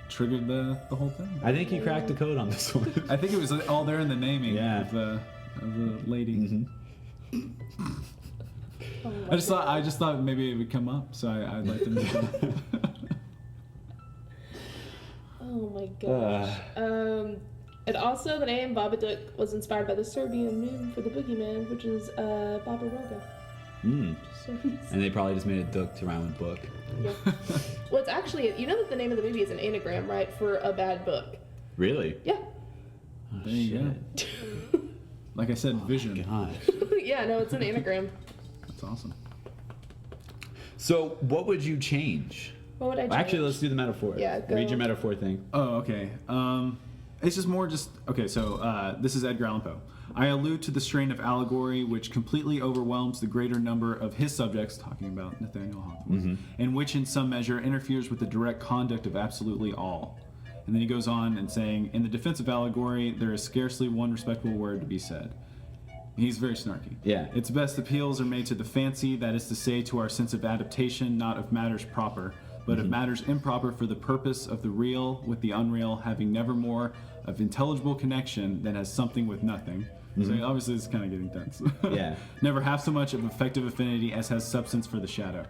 triggered the whole thing. I think you cracked the code on this one. I think it was all there in the naming Yeah. of the lady. Oh my I just thought maybe it would come up, so I'd like them to come up. Oh my gosh. And also, the name Babadook was inspired by the Serbian name for the boogeyman, which is Babaroga. So, And they probably just made a duck to rhyme with book. yeah. Well, it's actually, you know that the name of the movie is an anagram, right, for a bad book? Really? Yeah. Oh, There you go. Like I said, vision. God. Yeah, no, it's an anagram. That's awesome. So, what would you change? What would I change? Actually, let's do the metaphor. Yeah, go. Read your metaphor thing. Oh, okay. It's just more okay, so this is Edgar Allan Poe. I allude to the strain of allegory which completely overwhelms the greater number of his subjects, talking about Nathaniel Hawthorne, and which in some measure interferes with the direct conduct of absolutely all. And then he goes on and saying, in the defense of allegory, there is scarcely one respectable word to be said. He's very snarky. Yeah. Its best appeals are made to the fancy, that is to say, to our sense of adaptation, not of matters proper, but of matters improper for the purpose of the real with the unreal, having never more of intelligible connection than has something with nothing. So obviously it's kind of getting dense. Yeah. Never half so much of effective affinity as has substance for the shadow.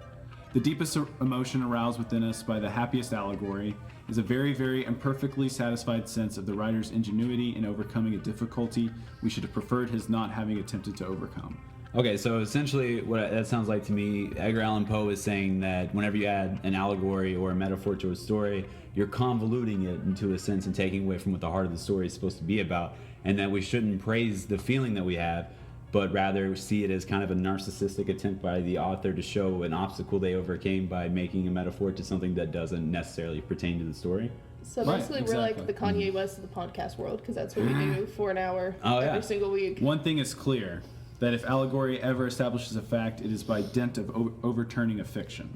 The deepest emotion aroused within us by the happiest allegory is a very, very imperfectly satisfied sense of the writer's ingenuity in overcoming a difficulty we should have preferred his not having attempted to overcome. Okay, so essentially what that sounds like to me, Edgar Allan Poe is saying that whenever you add an allegory or a metaphor to a story, you're convoluting it into a sense and taking away from what the heart of the story is supposed to be about, and that we shouldn't praise the feeling that we have, but rather see it as kind of a narcissistic attempt by the author to show an obstacle they overcame by making a metaphor to something that doesn't necessarily pertain to the story. So Right, basically, we're like exactly. the Kanye West of the podcast world, because that's what we do for an hour Oh, yeah. every single week. One thing is clear, that if allegory ever establishes a fact, it is by dint of overturning a fiction.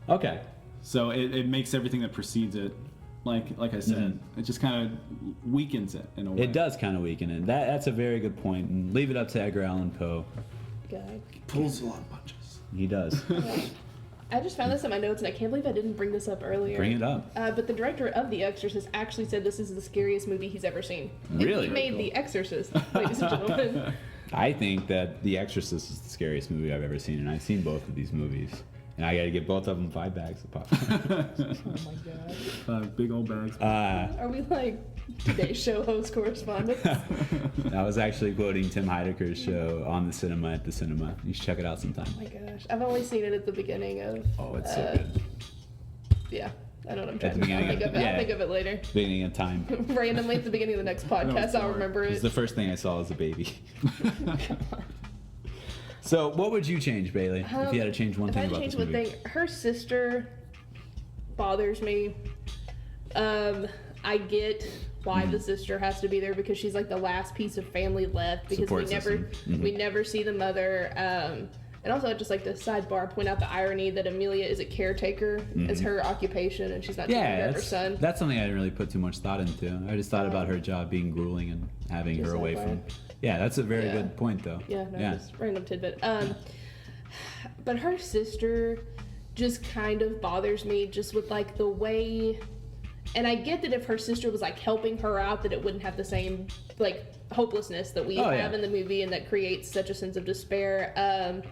Okay. So it makes everything that precedes it, like I said, it just kind of weakens it in a way. It does kind of weaken it. That's a very good point. And leave it up to Edgar Allan Poe. Guy. Pulls a lot of punches. He does. I just found this in my notes, and I can't believe I didn't bring this up earlier. Bring it up. But the director of The Exorcist actually said this is the scariest movie he's ever seen. And Really? he made The Exorcist, ladies and gentlemen. I think that The Exorcist is the scariest movie I've ever seen, and I've seen both of these movies. And I got to get both of them 5 bags of popcorn. Oh my god. Big old bags. Are we like Today Show host correspondents? I was actually quoting Tim Heidecker's show on the cinema at the cinema. You should check it out sometime. Oh my gosh. I've only seen it at the beginning of. Oh, it's so good. Yeah. I know what I'm At trying the to I'll beginning think of- of it. yeah. I'll think of it later. Beginning of time. Randomly at the beginning of the next podcast, I'll remember It was it. the first thing I saw as a baby. So, what would you change, Bailey, if you had to change one If I thing had to about change this one movie? thing, her sister bothers me. I get why Mm-hmm. the sister has to be there, because she's like the last piece of family left, because Support we never system. Mm-hmm. we never see the mother. And also, I'd just like to sidebar point out the irony that Amelia is a caretaker as her occupation, and she's not taking care Mm-hmm. Yeah, of her son. that's something I didn't really put too much thought into. I just thought about her job being grueling and having Just her away like from. that. Yeah, that's a very Yeah. good point, though. Yeah, no, just random tidbit. But her sister just kind of bothers me, just with like the way. And I get that if her sister was like helping her out, that it wouldn't have the same like hopelessness that we Oh, have yeah. in the movie, and that creates such a sense of despair.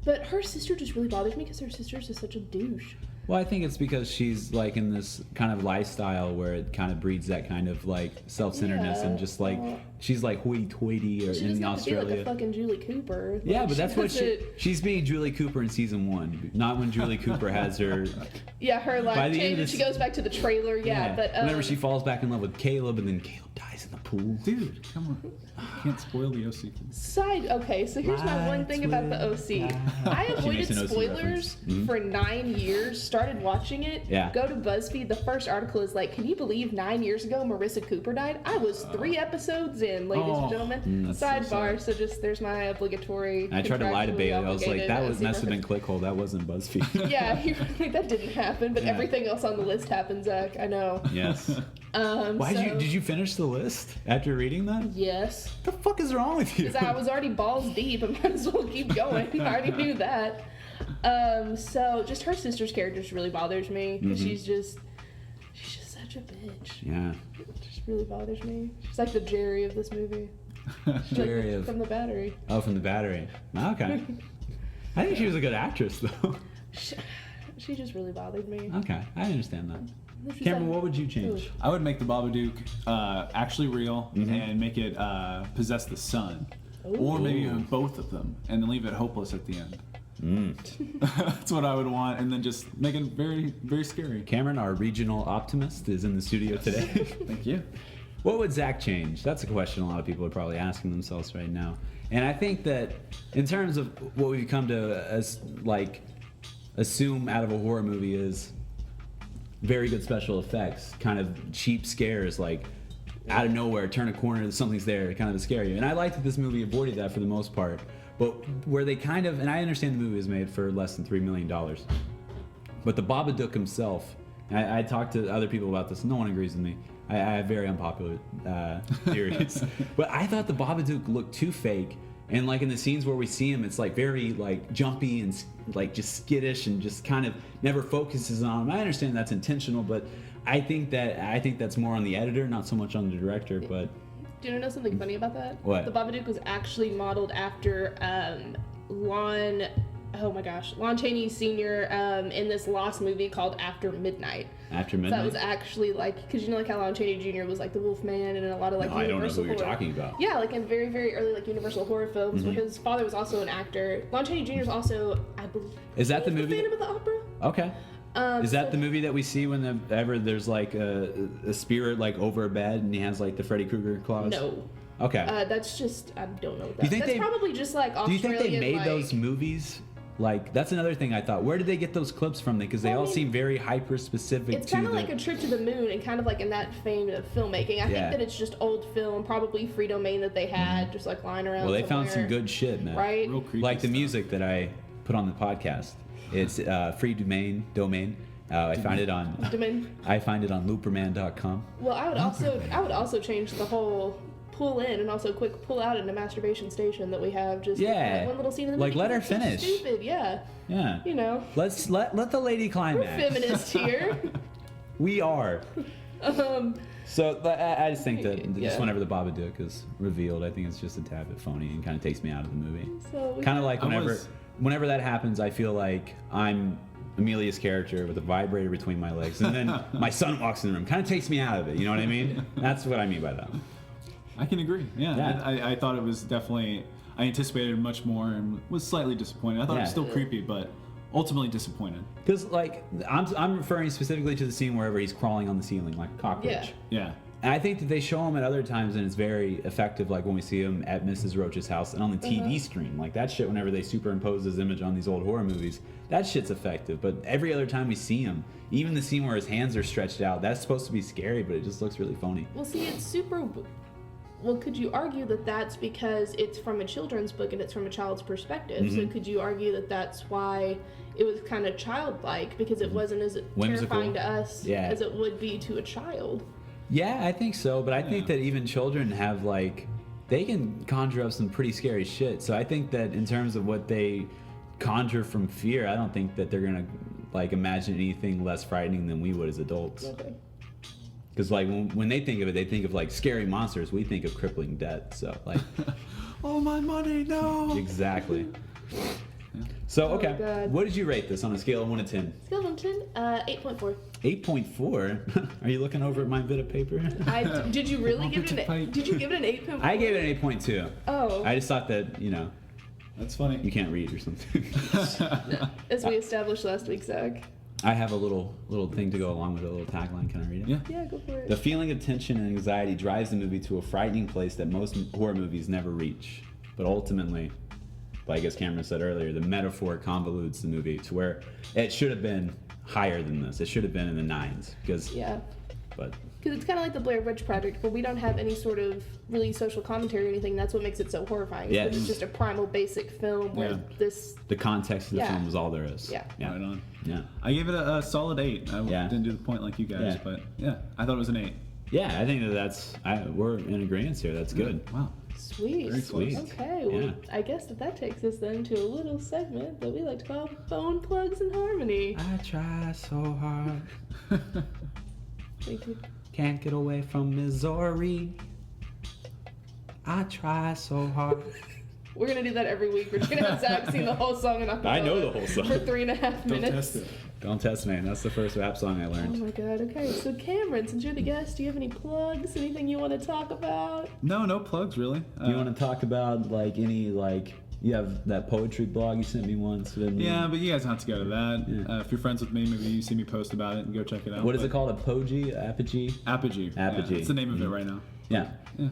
But her sister just really bothers me because her sister is just such a douche. Well, I think it's because she's like in this kind of lifestyle where it kind of breeds that kind of like self-centeredness Yeah, and just like well- she's like hoity-toity or She in doesn't have to be Australia. like a fucking Julie Cooper. Yeah, Like, but that's what doesn't- she's being Julie Cooper in season 1, not when Julie Cooper has her. Yeah, her By life the end of changes. this- She goes back to the trailer. Yeah, but whenever she falls back in love with Caleb and then Caleb dies in the pool. Dude, come on. Can't spoil the OC. Okay, so here's my one thing about the OC. I She avoided makes an OC spoilers reference. for 9 years, started watching it, Yeah. go to Busby, the first article is like, can you believe 9 years ago Marissa Cooper died? I was 3 episodes in, ladies and gentlemen. that's so Sidebar, so just there's my obligatory. And I tried to lie to contractually Bailey. I was like, obligated that OC was must have been reference. clickhole. That wasn't BuzzFeed. Yeah, you're like, that didn't happen, but Yeah. everything else on the list happened, Zach. I know. Yes. So, Did you finish the list after reading that? Yes. What the fuck is wrong with you? Because I was already balls deep. I might as well keep going. I already knew that. So just her sister's character just really bothers me. 'Cause she's just such a bitch. Yeah. It just really bothers me. She's like the Jerry of this movie. She's Jerry like of- from The Battery. Oh, from The Battery. Okay. I think she was a good actress, though. She just really bothered me. Okay, I understand that. This is Cameron, like- what would you change? I would make the Babadook actually real and make it possess the son. Or maybe even both of them, and then leave it hopeless at the end. That's what I would want, and then just make it very, very scary. Cameron, our regional optimist, is in the studio today. Thank you. What would Zach change? That's a question a lot of people are probably asking themselves right now. And I think that in terms of what we've come to assume out of a horror movie is very good special effects, kind of cheap scares, like out of nowhere, turn a corner, something's there, kind of to scare you. And I like that this movie avoided that for the most part. But where they kind of, and I understand the movie was made for less than $3 million, but the Babadook himself, and I talked to other people about this, no one agrees with me. I have very unpopular theories. But I thought the Babadook looked too fake. And like in the scenes where we see him, it's like very like jumpy and like just skittish and just kind of never focuses on him. I understand that's intentional, but I think that's more on the editor, not so much on the director. But Do you know something funny about that? What? The Babadook was actually modeled after Lon Chaney Sr. In this Lost movie called After Midnight. After So Midnight, that was actually like, because you know like how Lon Chaney Jr. was like the Wolfman and in a lot of like no, I don't know Universal who you're horror. talking about. Yeah, like in very, very early like Universal horror films where his father was also an actor. Lon Chaney Jr. is also, I believe, Is that the movie Phantom of the Opera? Okay. Is that so- the movie that we see whenever there's like a spirit like over a bed and he has like the Freddy Krueger claws? No. Okay. That's just, I don't know what Do you that. think That's they- probably just like Do you Australian. think they made like, those movies? Like that's another thing I thought. Where did they get those clips from? Because they Well, I all mean, seem very hyper specific It's to kind of the. like a trip to the moon, and kind of like in that vein of filmmaking. I Yeah. think that it's just old film, probably free domain that they had, just like lying around. Well, they found some somewhere, good shit, man. right? Real creepy Like the stuff. music that I put on the podcast. It's free domain. I find it on. Domain. I find it on looperman.com. Well, I would also change the whole pull in and also quick pull out into masturbation station that we have. Just Yeah. like one little scene in the Like, movie, let her 'cause it's so finish. Stupid, yeah. Yeah. You know, Let the lady we're climax. feminists here. We are. um, So I just think that Yeah. just whenever the Babadook is revealed, I think it's just a tad bit phony and kind of takes me out of the movie. so we Kind of like I whenever was- whenever that happens, I feel like I'm Amelia's character with a vibrator between my legs, and then my son walks in the room. Kind of takes me out of it. You know what I mean? That's what I mean by that. I can agree. Yeah, Yeah. I thought it was definitely. I anticipated much more and was slightly disappointed. I thought it was Yeah. still creepy, but ultimately disappointed. Because like I'm referring specifically to the scene wherever he's crawling on the ceiling like a cockroach. Yeah. Yeah. And I think that they show him at other times, and it's very effective. Like when we see him at Mrs. Roach's house and on the TV screen, like that shit. Whenever they superimpose his image on these old horror movies, that shit's effective. But every other time we see him, even the scene where his hands are stretched out, that's supposed to be scary, but it just looks really phony. well, see, it's super. Well, could you argue that that's because it's from a children's book and it's from a child's perspective? Mm-hmm. So could you argue that that's why it was kind of childlike because it wasn't as Whimsical. terrifying to us Yeah. as it would be to a child? Yeah, I think so. But I think that even children have like they can conjure up some pretty scary shit. So I think that in terms of what they conjure from fear, I don't think that they're gonna like imagine anything less frightening than we would as adults. Okay. Because like when they think of it, they think of like scary monsters. We think of crippling death. So like Oh my money, no. exactly. So Oh, okay, God. what did you rate this on a scale of 1 to 10? Scale of 1 to 10, 8.4. 8.4. Are you looking over at my bit of paper? Did you really give it to an? fight. Did you give it an 8.4? I gave it an 8.2. Oh, I just thought that That's funny. you can't read or something. as we established last week, Zach. I have a little thing to go along with it, a little tagline. Can I read it? Yeah. Yeah, go for it. The feeling of tension and anxiety drives the movie to a frightening place that most horror movies never reach. But ultimately, like I guess Cameron said earlier, the metaphor convolutes the movie to where it should have been higher than this. It should have been in the 9s. Yeah. But Because it's kind of like the Blair Witch Project, where we don't have any sort of really social commentary or anything. That's what makes it so horrifying. Yeah. Because it's just a primal, basic film where Yeah. this. the context of the Yeah. film is all there is. Yeah. Yeah. Right on. Yeah. I gave it a solid 8. I Yeah. didn't do the point like you guys, Yeah. but yeah, I thought it was an 8. Yeah, I think we're in agreement here. That's good. Wow. Sweet. Very sweet. Okay, well, Yeah. I guess that takes us then to a little segment that we like to call Bone Plugs and Harmony. I try so hard, Thank you. can't get away from Missouri. I try so hard. We're gonna do that every week. We're just gonna have Zach sing the whole song and I know the whole song. for 3.5 Don't minutes. test it. Don't test me. That's the first rap song I Oh learned. my god. Okay, so Cameron, since you're the guest, do you have any plugs? Anything you want to talk about? No plugs really. Do you want to talk about like any like you have that poetry blog you sent me once? Yeah, but you guys don't have to go to that. Yeah. If you're friends with me, maybe you see me post about it and go check it out. What is it called? Apogee? Apogee? Apogee. Apogee. Yeah, that's the name of it right now. Yeah. Yeah.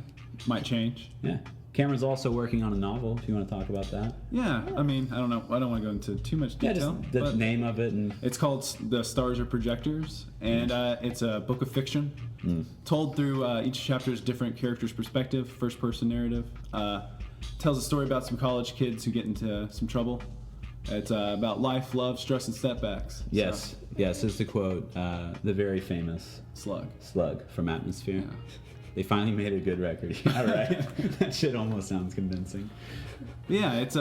Might change. Yeah. Cameron's also working on a novel. If you want to talk about that. Yeah. I mean, I don't know. I don't want to go into too much Yeah, detail. just the but name of it and. it's called The Stars Are Projectors, and it's a book of fiction told through each chapter's different character's perspective, first-person narrative. Tells a story about some college kids who get into some trouble. It's about life, love, stress, and setbacks. Yes, yes, is to quote the very famous Slug. Slug from Atmosphere. Yeah. They finally made a good record. Yeah, right. That shit almost sounds convincing. Yeah, it's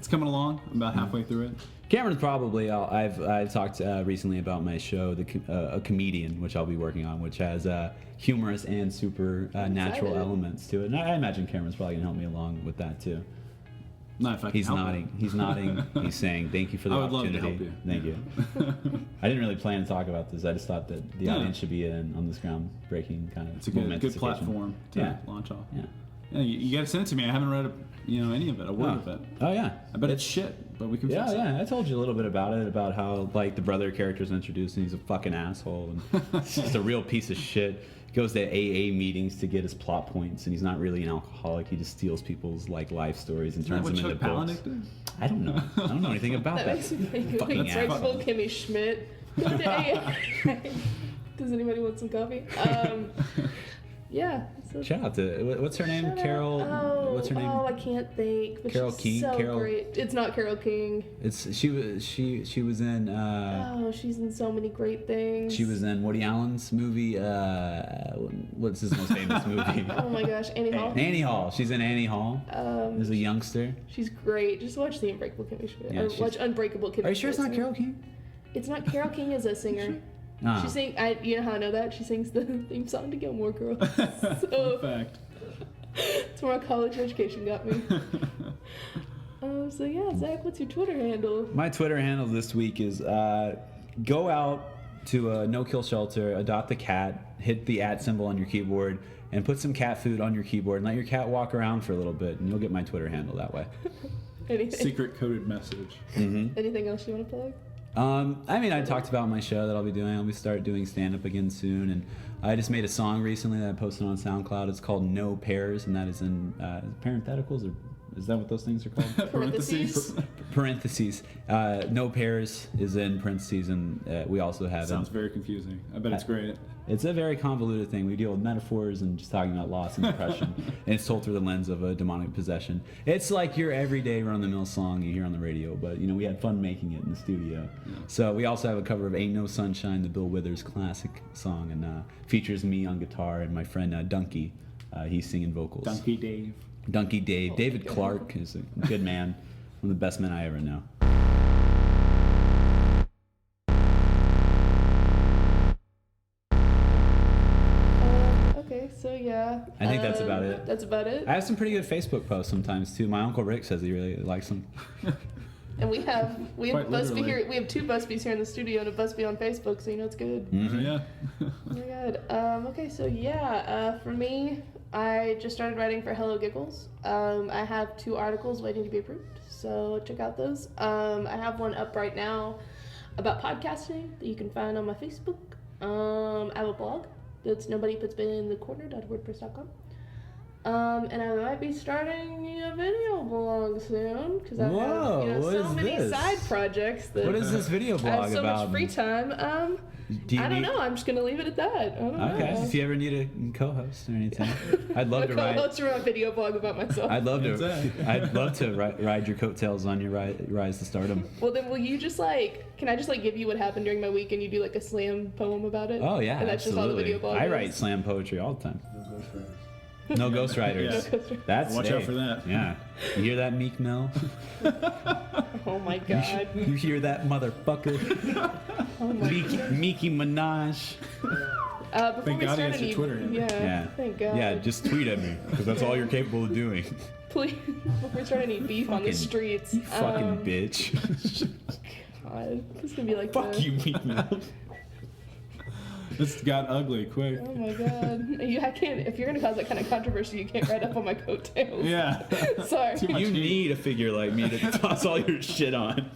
coming along. I'm about halfway through it. Cameron's probably. I've talked recently about my show, a comedian, which I'll be working on, which has humorous and super natural Excited. elements to it. And I imagine Cameron's probably gonna help me along with that too. Not if I can He's help nodding. it. He's nodding. He's saying, "Thank you for the I would love to opportunity." help you. Thank you. I didn't really plan to talk about this. I just thought that the Yeah. audience should be in on this groundbreaking kind of. It's a good momentous occasion. platform to Yeah. launch off. Yeah. Yeah, you gotta send it to me. I haven't read any of it, a word of it. Oh yeah. I bet it's shit, but we can Yeah, fix it. yeah. I told you a little bit about it, about how like the brother character's introduced and he's a fucking asshole and he's just a real piece of shit. He goes to AA meetings to get his plot points, and he's not really an alcoholic. He just steals people's like life stories and Isn't that turns what them Chuck into books. Palahniuk did? I don't know. I don't know anything about That that. makes me think of Fucking like asshole. Unbreakable Kimmy Schmidt. Does anybody want some coffee? Yeah. So Shout out to what's her name? Shout out. Carol. Oh, What's her name? Oh, I can't think. But Carol she's King? So Carol- great. It's not Carol King. It's she was in Oh, she's in so many great things. she was in Woody Allen's movie. What's his most famous movie? Oh my gosh, Annie Hall. Annie Hall. She's in Annie Hall. As a youngster. She's great. Just watch the Unbreakable Kimmy Schmidt. Yeah, or she's- watch Unbreakable Kimmy Are you sure it's not Schmidt. Carol King? It's not Carol King as a singer. No. She sing. You know how I know that? She sings the theme song to Gilmore Girls. Fun So fact. it's where my college education got me. So yeah, Zach, what's your Twitter handle? My Twitter handle this week is go out to a no-kill shelter, adopt a cat, hit the @ symbol on your keyboard, and put some cat food on your keyboard, and let your cat walk around for a little bit, and you'll get my Twitter handle that way. Anything? Secret coded message. Anything else you want to plug? I mean, I talked about my show that I'll be doing. I'll be start doing stand-up again soon, and I just made a song recently that I posted on SoundCloud. It's called No Pairs, and that is in parentheticals, or is that what those things are called? Parentheses. Parentheses. No Pairs is in parentheses, and we also have Sounds very confusing. I bet it's great. It's a very convoluted thing. We deal with metaphors and just talking about loss and depression, and it's told through the lens of a demonic possession. It's like your everyday run-of-the-mill song you hear on the radio, but we had fun making it in the studio. Yeah. So we also have a cover of "Ain't No Sunshine," the Bill Withers classic song, and features me on guitar and my friend Dunky. He's singing vocals. Donkey Dave. Dunky Dave. David Clark is a good man, one of the best men I ever know. Okay, so yeah. I think that's about it. That's about it. I have some pretty good Facebook posts sometimes too. My Uncle Rick says he really likes them. And we have Quite Busby literally. here. We have 2 Busbys here in the studio and a Busby on Facebook, so it's good. Yeah. Oh my god. Okay, so yeah, for me, I just started writing for Hello Giggles. I have 2 articles waiting to be approved, so check out those. I have one up right now about podcasting that you can find on my Facebook. I have a blog that's nobodyputsbinthecorner.wordpress.com. And I might be starting a video blog soon because I Whoa, have what so is many this? side projects that What is this video I blog have so about? much free time. Do you I don't need- know. I'm just gonna leave it at that. I don't know. Okay, if you ever need a co-host or anything, I'd love to write. Let's write a video blog about myself. I'd love to. Exactly. I'd love to ride your coattails on your rise to stardom. Well, then will you just can I just give you what happened during my week and you do a slam poem about it? Oh yeah, And that's just all the absolutely. video blog I is? write slam poetry all the time. No ghostwriters. Yeah. That's Watch out for that. Yeah, you hear that, Meek Mill? Oh my god. You hear that, motherfucker? Oh my god. Nicki Minaj. Before Thank we God he start has your any- Twitter handle. Yeah. Yeah. Thank God. Yeah, just tweet at me because that's all you're capable of doing. Please, we're starting to eat beef on the streets. You fucking bitch. God, this is gonna be like Fuck the, you, meat mouth. This got ugly quick. Oh my god. I can't, if you're gonna cause that kind of controversy, you can't ride up on my coattails. Yeah. Sorry. Too much You heat. need a figure like me to toss all your shit on.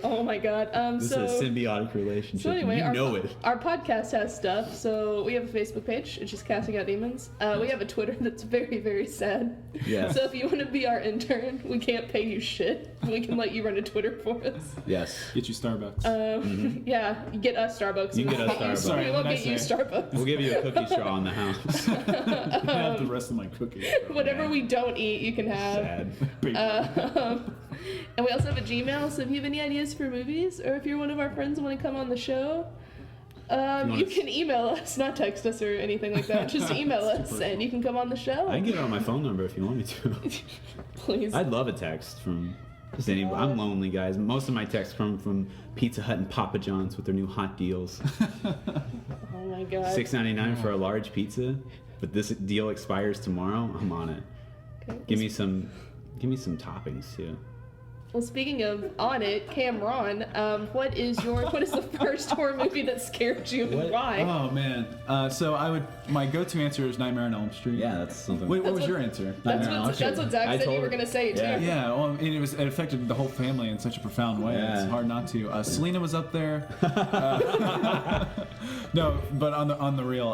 Oh my god. This is a symbiotic relationship. So anyway, you know it. our podcast has stuff. So we have a Facebook page. It's just Casting Out Demons. We have a Twitter that's very, very sad. Yeah. So if you want to be our intern, we can't pay you shit. We can let you run a Twitter for us. Yes. Get you Starbucks. Yeah, get us Starbucks. You can get us Starbucks. Sorry, We won't what get did I you say? Starbucks. We'll give you a cookie straw in the house. I have the rest of my cookies. Whatever we don't eat, you can have. Sad. Big- And we also have a Gmail, so if you have any ideas for movies, or if you're one of our friends and want to come on the show, you can email us, not text us or anything like that. Just email us, and you can come on the show. I can get it on my phone number if you want me to. Please. I'd love a text from just anybody. I'm lonely, guys. Most of my texts come from Pizza Hut and Papa John's with their new hot deals. Oh my god. $6.99 for a large pizza, but this deal expires tomorrow. I'm on it. Okay. Give me some toppings too. Well, speaking of on it, Cameron, what is the first horror movie that scared you and What? why? Oh man. So my go-to answer is Nightmare on Elm Street. Yeah, that's something. Wait, what was That's your what- answer? That's Nightmare on what Elm Street. Zach I said you told were her. gonna say it Yeah. too. Yeah, well, and it affected the whole family in such a profound way. Yeah. It's hard not to. Selena was up there. No, but on the real,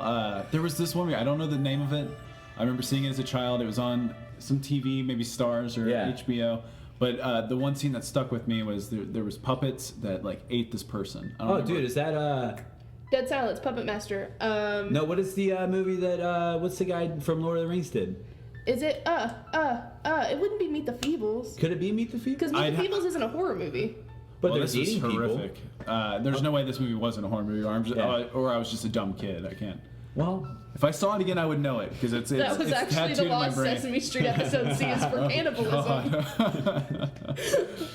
there was this one movie. I don't know the name of it. I remember seeing it as a child. It was on some TV, maybe Stars or Yeah. HBO. But the one scene that stuck with me was there was puppets that like ate this person. I don't Oh, remember. dude, is that Dead Silence, Puppet Master. No, what is the movie that what's the guy from Lord of the Rings did? Is it it wouldn't be Meet the Feebles. Could it be Meet the Feebles? Because Meet the Feebles isn't a horror movie. But Well, there's this is eating people. horrific. There's no way this movie wasn't a horror movie, or, Yeah. or I was just a dumb kid. I can't. Well, If I saw it again, I would know it because it's That was it's actually tattooed the in my Lost brain. Sesame Street episode C is for cannibalism.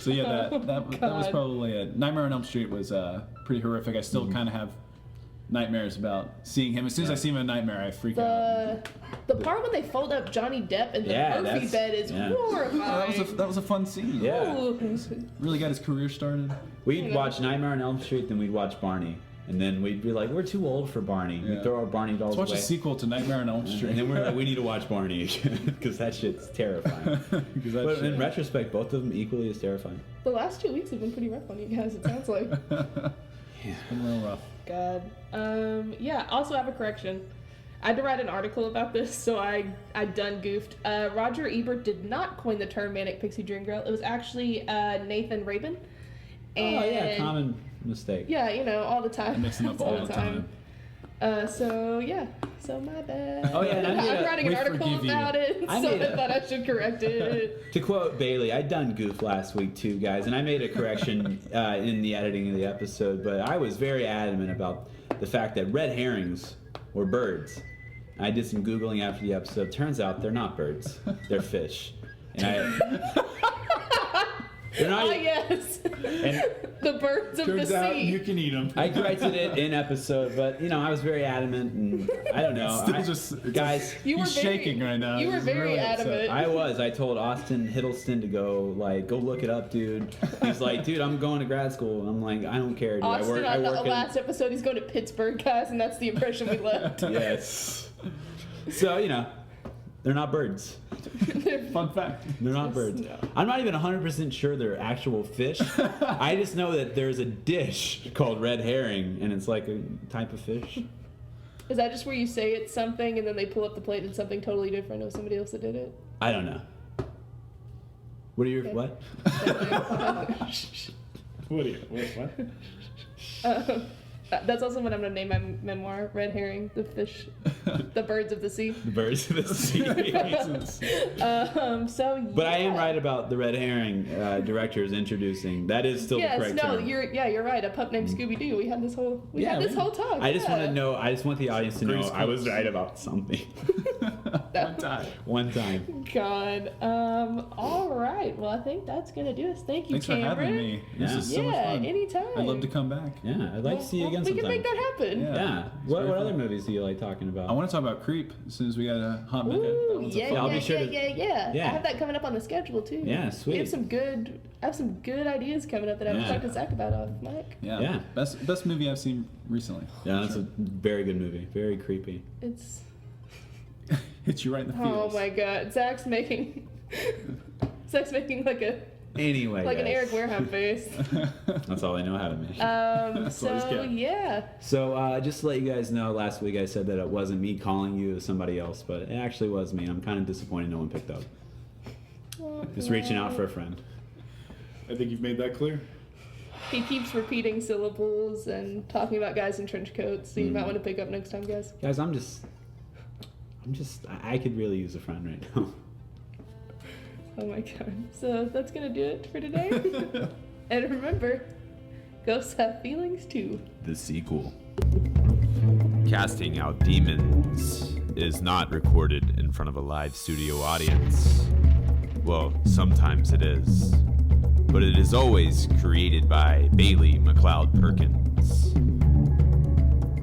So yeah, that was God. probably it. Nightmare on Elm Street was pretty horrific. I still kind of have nightmares about seeing him. As soon as I see him in a nightmare, I freak out. The part when they fold up Johnny Depp in the Yeah, Murphy that's- bed is yeah. horrifying. That was a fun scene. Yeah. Ooh. Really got his career started. we'd watch Nightmare on Elm Street, then we'd watch Barney. And then we'd be like, we're too old for Barney. Yeah. We'd throw our Barney dolls Let's watch away. a sequel to Nightmare on Elm Street. And then we're like, we need to watch Barney again because that shit's terrifying. 'Cause that But shit- in retrospect, both of them equally as terrifying. The last 2 weeks have been pretty rough on you guys, it sounds like. It's been real rough. God. Yeah, also have a correction. I had to write an article about this, so I done goofed. Roger Ebert did not coin the term manic pixie dream girl. It was actually Nathan Rabin. And Oh, yeah, common mistake. yeah, you know, all the time. I mix them up all the time. So yeah, so my bad. Oh, yeah, and I made I'm a- writing an we article forgive you. about it, I so made I a- thought I should correct it. To quote Bailey, I done goof last week too, guys, and I made a correction in the editing of the episode, but I was very adamant about the fact that red herrings were birds. I did some Googling after the episode. Turns out they're not birds, they're fish. And they're not. Ah, yes, And the birds of the sea. can eat them. I corrected it in episode, but you know I was very adamant, and I don't know, guys. You were He's very, shaking right now. You were He's very really upset. adamant. I told Austin Hiddleston to go look it up, dude. He's like, dude, I'm going to grad school. And I'm like, I don't care, dude. Austin I on the work last episode, he's going to Pittsburgh, guys, and that's the impression we left. Yes. So, you know, they're not birds. Fun fact. They're not birds. No. I'm not even 100% sure they're actual fish. I just know that there's a dish called red herring, and it's like a type of fish. Is that just where you say it's something and then they pull up the plate and it's something totally different of somebody else that did it? I don't know. What are your, Okay. what? What? That's also what I'm going to name my memoir, Red Herring, the fish, the birds of the sea. The birds of the sea. So But I am right about the red herring directors introducing. That is still the Yes, correct no, term. you're right. A pup named Scooby Doo. We had this whole talk. I just yeah. want to know. I just want the audience to know Greatest I was quotes. right about something. One time. God. All right. Well, I think that's gonna do us. Thank you, Thanks for Cameron. having me. This is so much fun. Anytime. I'd love to come back. Yeah, I'd like to see you again We sometime. can make that happen. Yeah. Yeah. What other movies do you like talking about? I want to talk about Creep as soon as we got a hot minute. That Ooh, one's a yeah, fun yeah, I'll be sure yeah. Yeah. I have that coming up on the schedule too. Yeah, We sweet. have some good. I have some good ideas coming up that I haven't Yeah. talked to Zach about off mic. Yeah. Best movie I've seen recently. Yeah, that's a very good movie. Very creepy. It's. Hits you right in the Oh feels. my God, Zach's making like a Anyway, an guys. Eric Warehouse face. That's all I know how to make. That's what he's So got. yeah. So just to let you guys know, last week I said that it wasn't me calling you, it was somebody else, but it actually was me. I'm kind of disappointed no one picked up. Just reaching out for a friend. I think you've made that clear. He keeps repeating syllables and talking about guys in trench coats, so you might want to pick up next time, guys. Guys, I could really use a friend right now. Oh my God. So that's gonna do it for today. And remember, ghosts have feelings too. The sequel. Casting Out Demons is not recorded in front of a live studio audience. Well, sometimes it is. But it is always created by Bailey McLeod Perkins.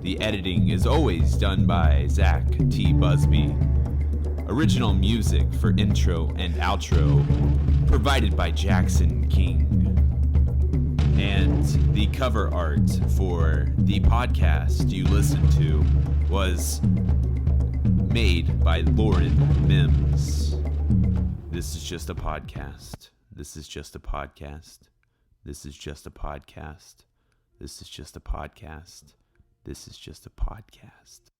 The editing is always done by Zach T. Busby. Original music for intro and outro provided by Jackson King. And the cover art for the podcast you listened to was made by Lauren Mims. This is just a podcast. This is just a podcast. This is just a podcast. This is just a podcast. This is just a podcast.